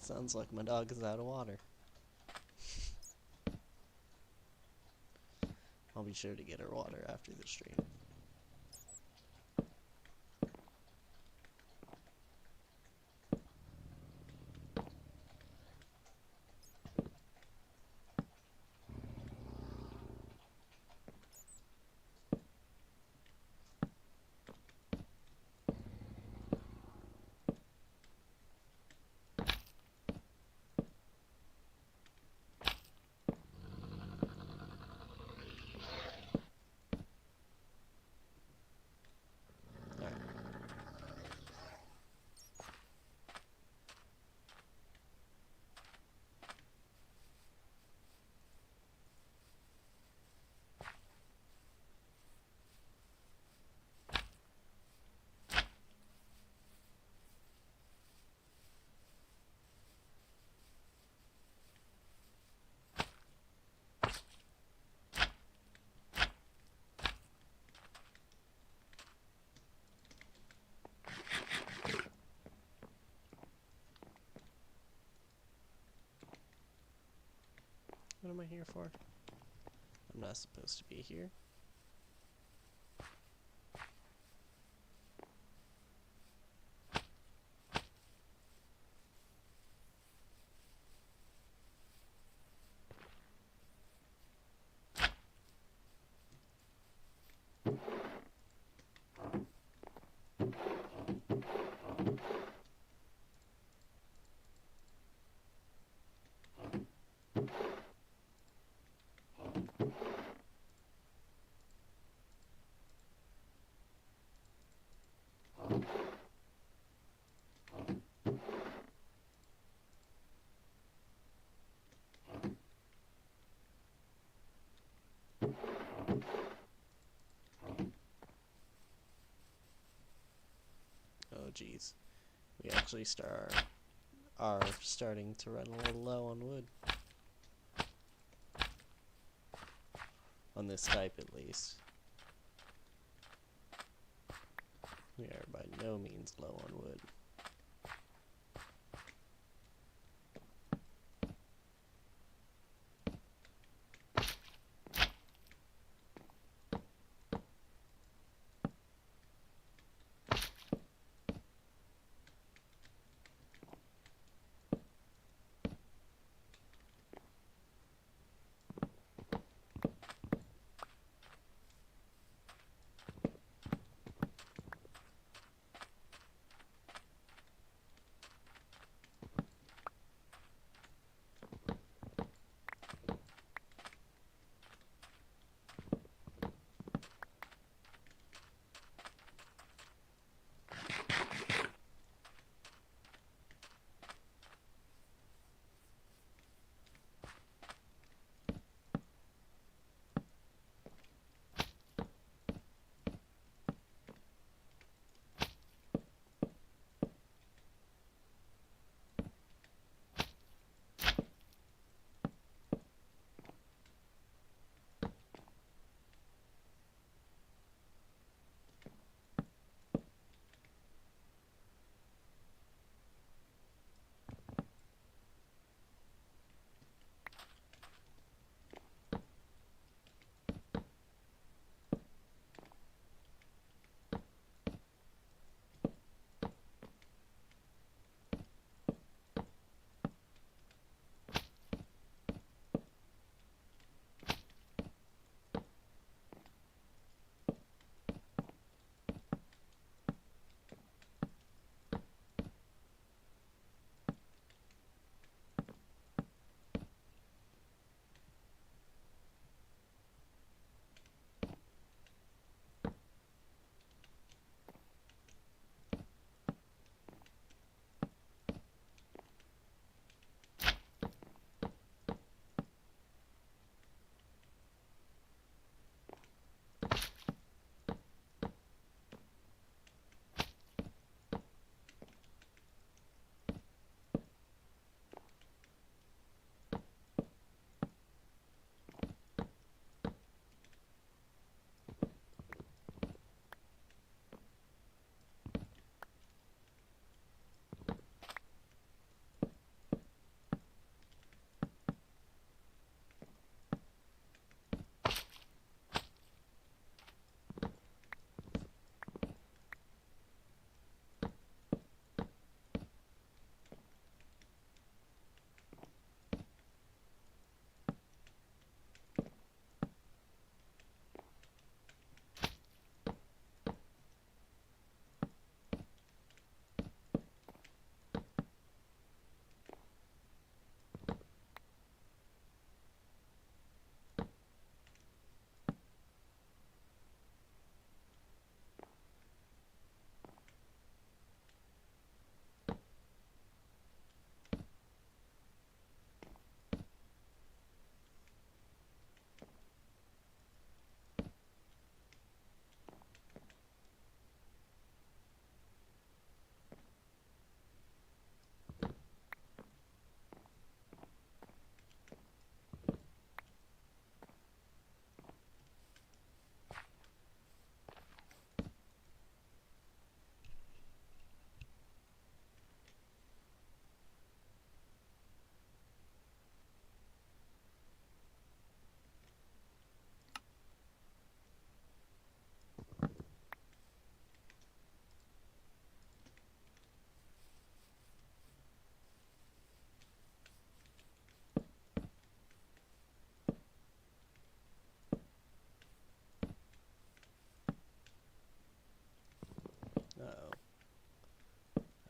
Sounds like my dog is out of water. I'll be sure to get her water after the stream. What am I here for? I'm not supposed to be here. geez. We actually are starting to run a little low on wood. On this type, at least. We are by no means low on wood.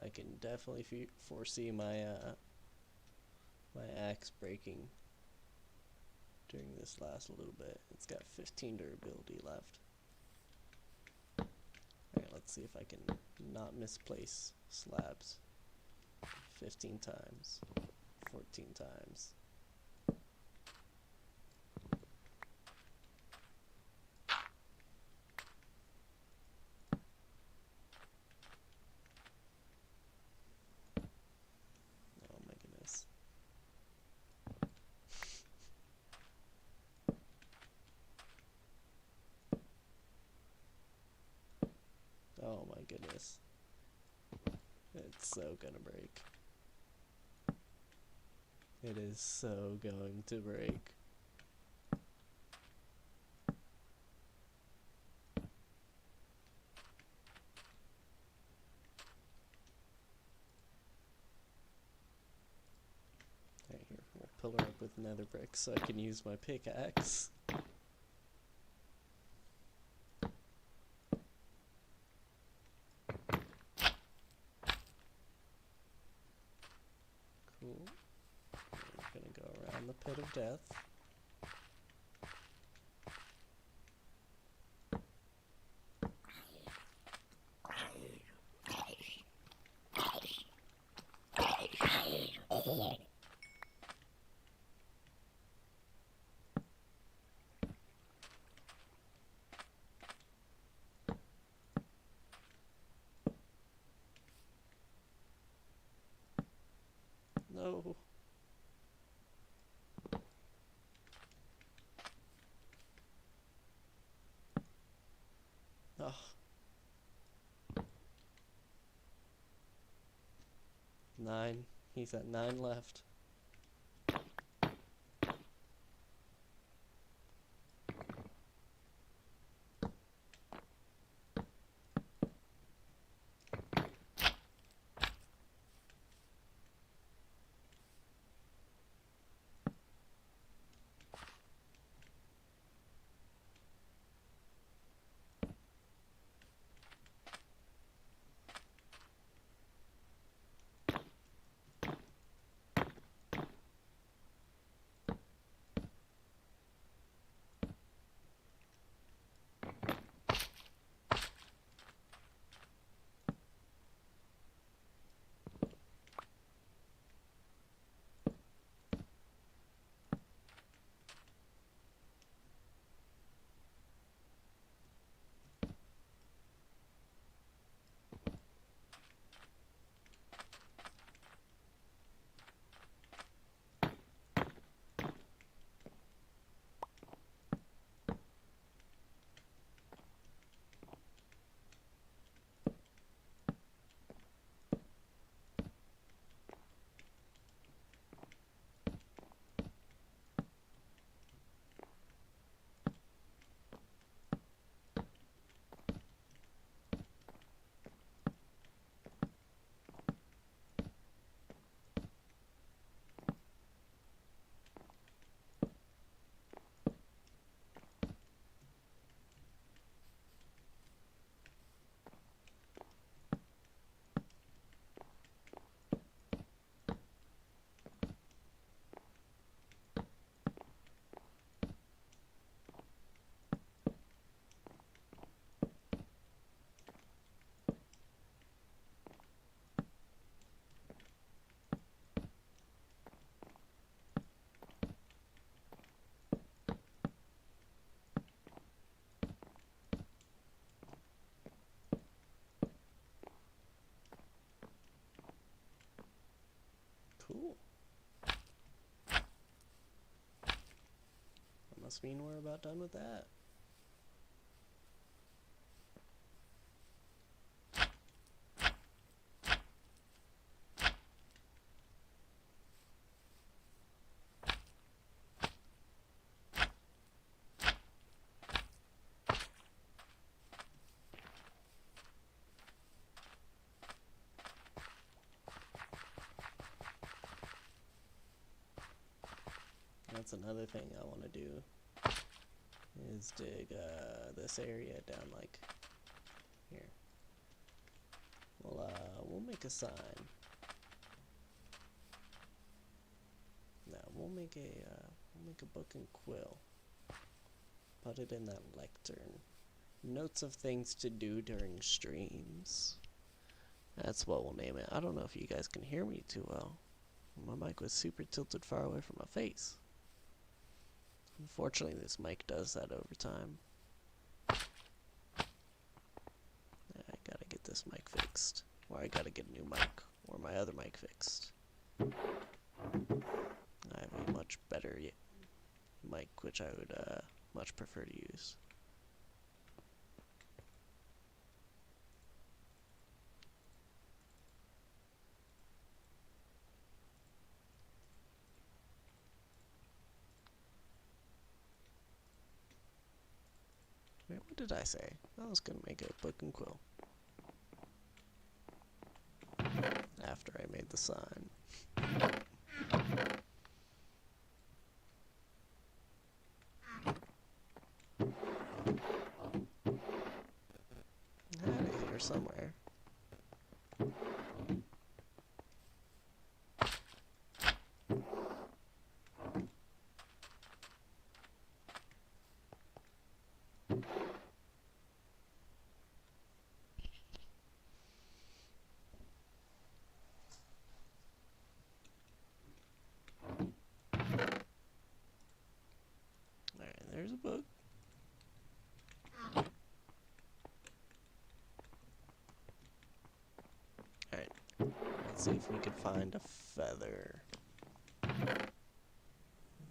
I can definitely foresee my my axe breaking during this last little bit. It's got 15 durability left. Alright, let's see if I can not misplace slabs. 15 times. 14 times. goodness. It's so gonna break. It is so going to break. Alright, here, we'll pillar up with nether bricks so I can use my pickaxe. Cool. We're gonna go around the pit of death. No. Oh. 9. He's at 9 left. Cool. That must mean we're about done with that. That's another thing I want to do, is dig this area down like here. We'll make a sign. No, we'll make a book and quill. Put it in that lectern. Notes of things to do during streams. That's what we'll name it. I don't know if you guys can hear me too well. My mic was super tilted far away from my face. Unfortunately, this mic does that over time. I gotta get this mic fixed. Or I gotta get a new mic. Or my other mic fixed. I have a much better mic, which I would much prefer to use. did I say? I was gonna make a book and quill. After I made the sign. I had it here somewhere. Alright, there's a book. Alright, let's see if we could find a feather.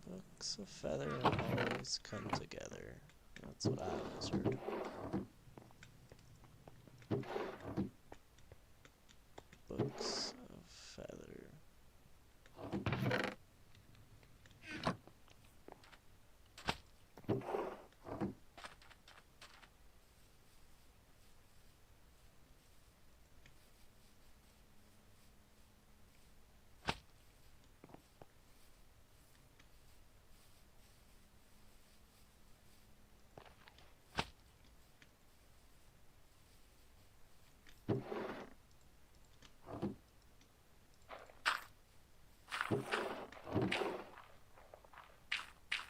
Books of feather always come together. That's what I always heard. Books of feather.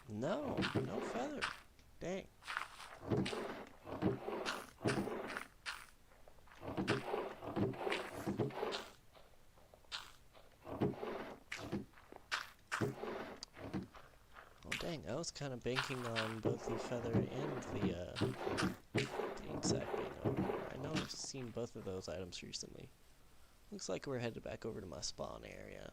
No, no feather. Dang. Oh dang, I was kind of banking on both the feather and the ink sac being over here. I know I've seen both of those items recently. Looks like we're headed back over to my spawn area.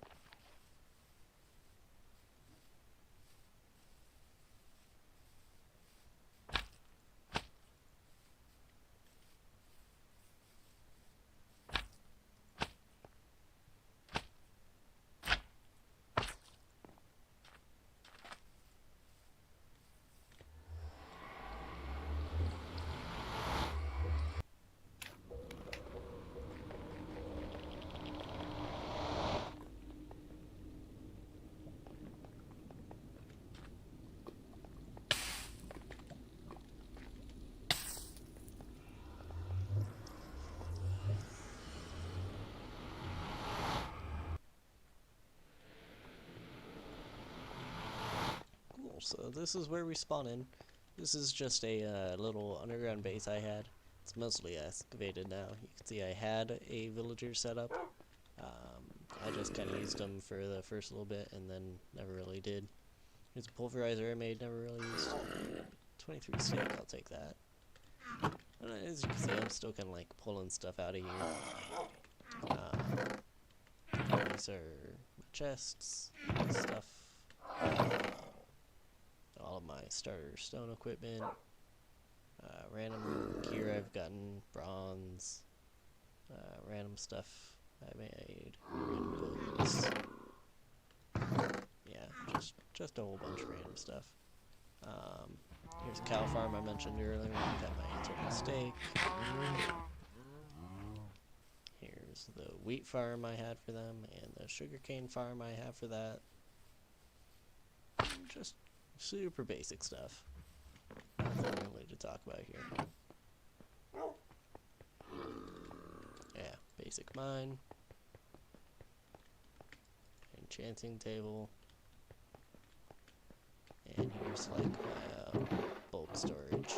So this is where we spawn in. This is just a little underground base I had. It's mostly excavated now. You can see I had a villager set up. I just kind of used them for the first little bit and then never really did. Here's a pulverizer I made, never really used. 23 stick, I'll take that. And as you can see, I'm still kind of like pulling stuff out of here. These are my chests, stuff. All of my starter stone equipment, random gear I've gotten, bronze, random stuff I made, random goods. Yeah, just a whole bunch of random stuff. Here's a cow farm I mentioned earlier. Got my internal steak. Here's the wheat farm I had for them, and the sugarcane farm I have for that. Just super basic stuff. Nothing really to talk about here. Yeah, basic mine. Enchanting table. And here's like my bulk storage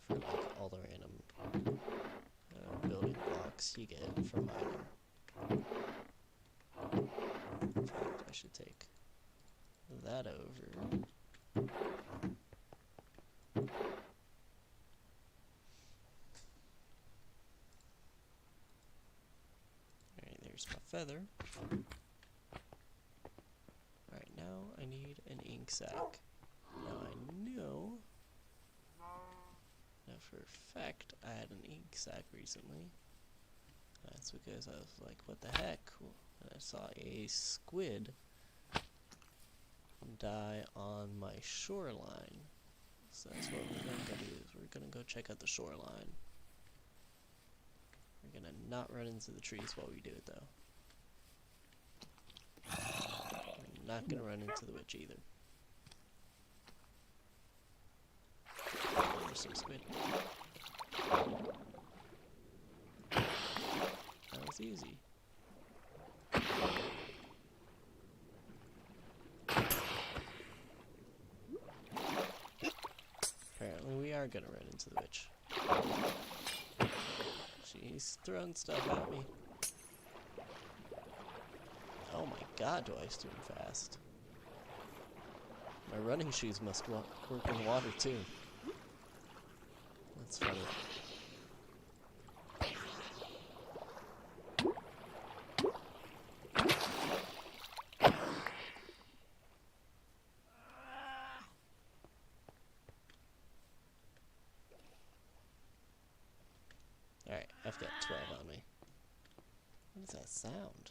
for like all the random building blocks you get from mining. In fact, I should take that over. Alright, there's my feather. Alright, now I need an ink sac. Now I know for a fact I had an ink sac recently. That's because I was like, what the heck? And I saw a squid die on my shoreline. So that's what we're gonna go do, is we're gonna go check out the shoreline. We're gonna not run into the trees while we do it, though. We're not gonna run into the witch either. There's some squid. That was easy. Apparently we are gonna run into the witch. She's throwing stuff at me. Oh my god, do I swim fast. My running shoes must work in water too. That's funny. Alright, I've got 12 on me. What is that sound?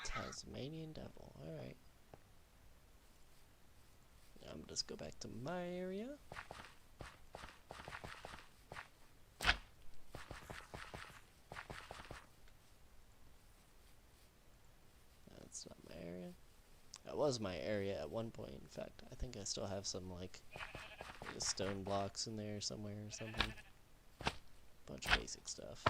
Tasmanian devil, alright. I'm gonna just go back to my area. That's not my area. That was my area at one point, in fact. I think I still have some, like, stone blocks in there somewhere or something. Bunch of basic stuff.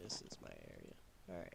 This is my area. Alright.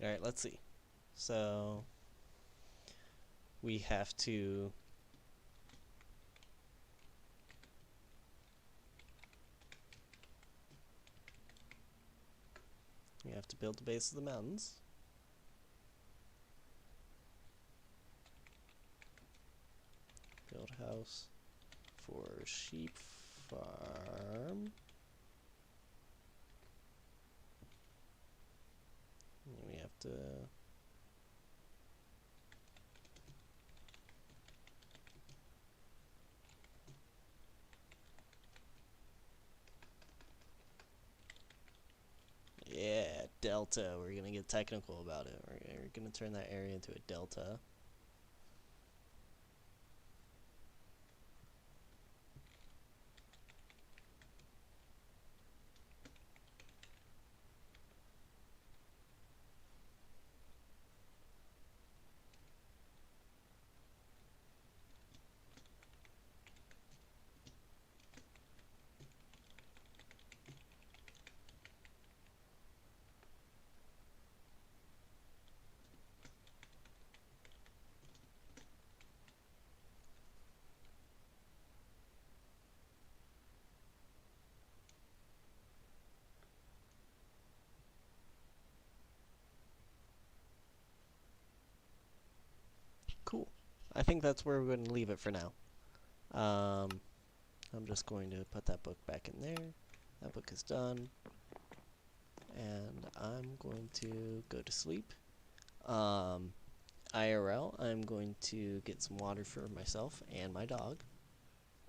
Alright, let's see. So, we have to build the base of the mountains. Build house for sheep farm. And we have to delta. We're gonna get technical about it. We're gonna turn that area into a delta. Cool. I think that's where we're going to leave it for now. I'm just going to put that book back in there. That book is done. And I'm going to go to sleep. IRL, I'm going to get some water for myself and my dog.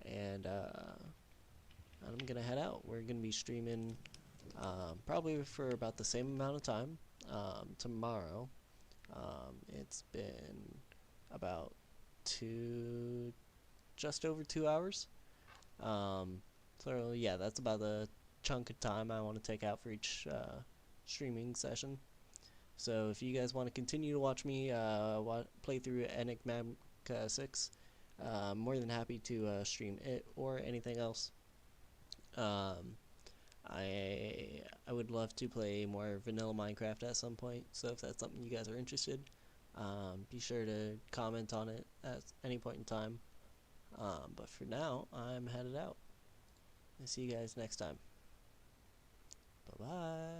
And I'm going to head out. We're going to be streaming probably for about the same amount of time tomorrow. It's been about just over 2 hours. So yeah, that's about the chunk of time I want to take out for each streaming session. So if you guys want to continue to watch me play through Enigmatica 6, I'm more than happy to stream it or anything else. I would love to play more vanilla Minecraft at some point, so if that's something you guys are interested, be sure to comment on it at any point in time. But for now, I'm headed out. I'll see you guys next time. Bye-bye.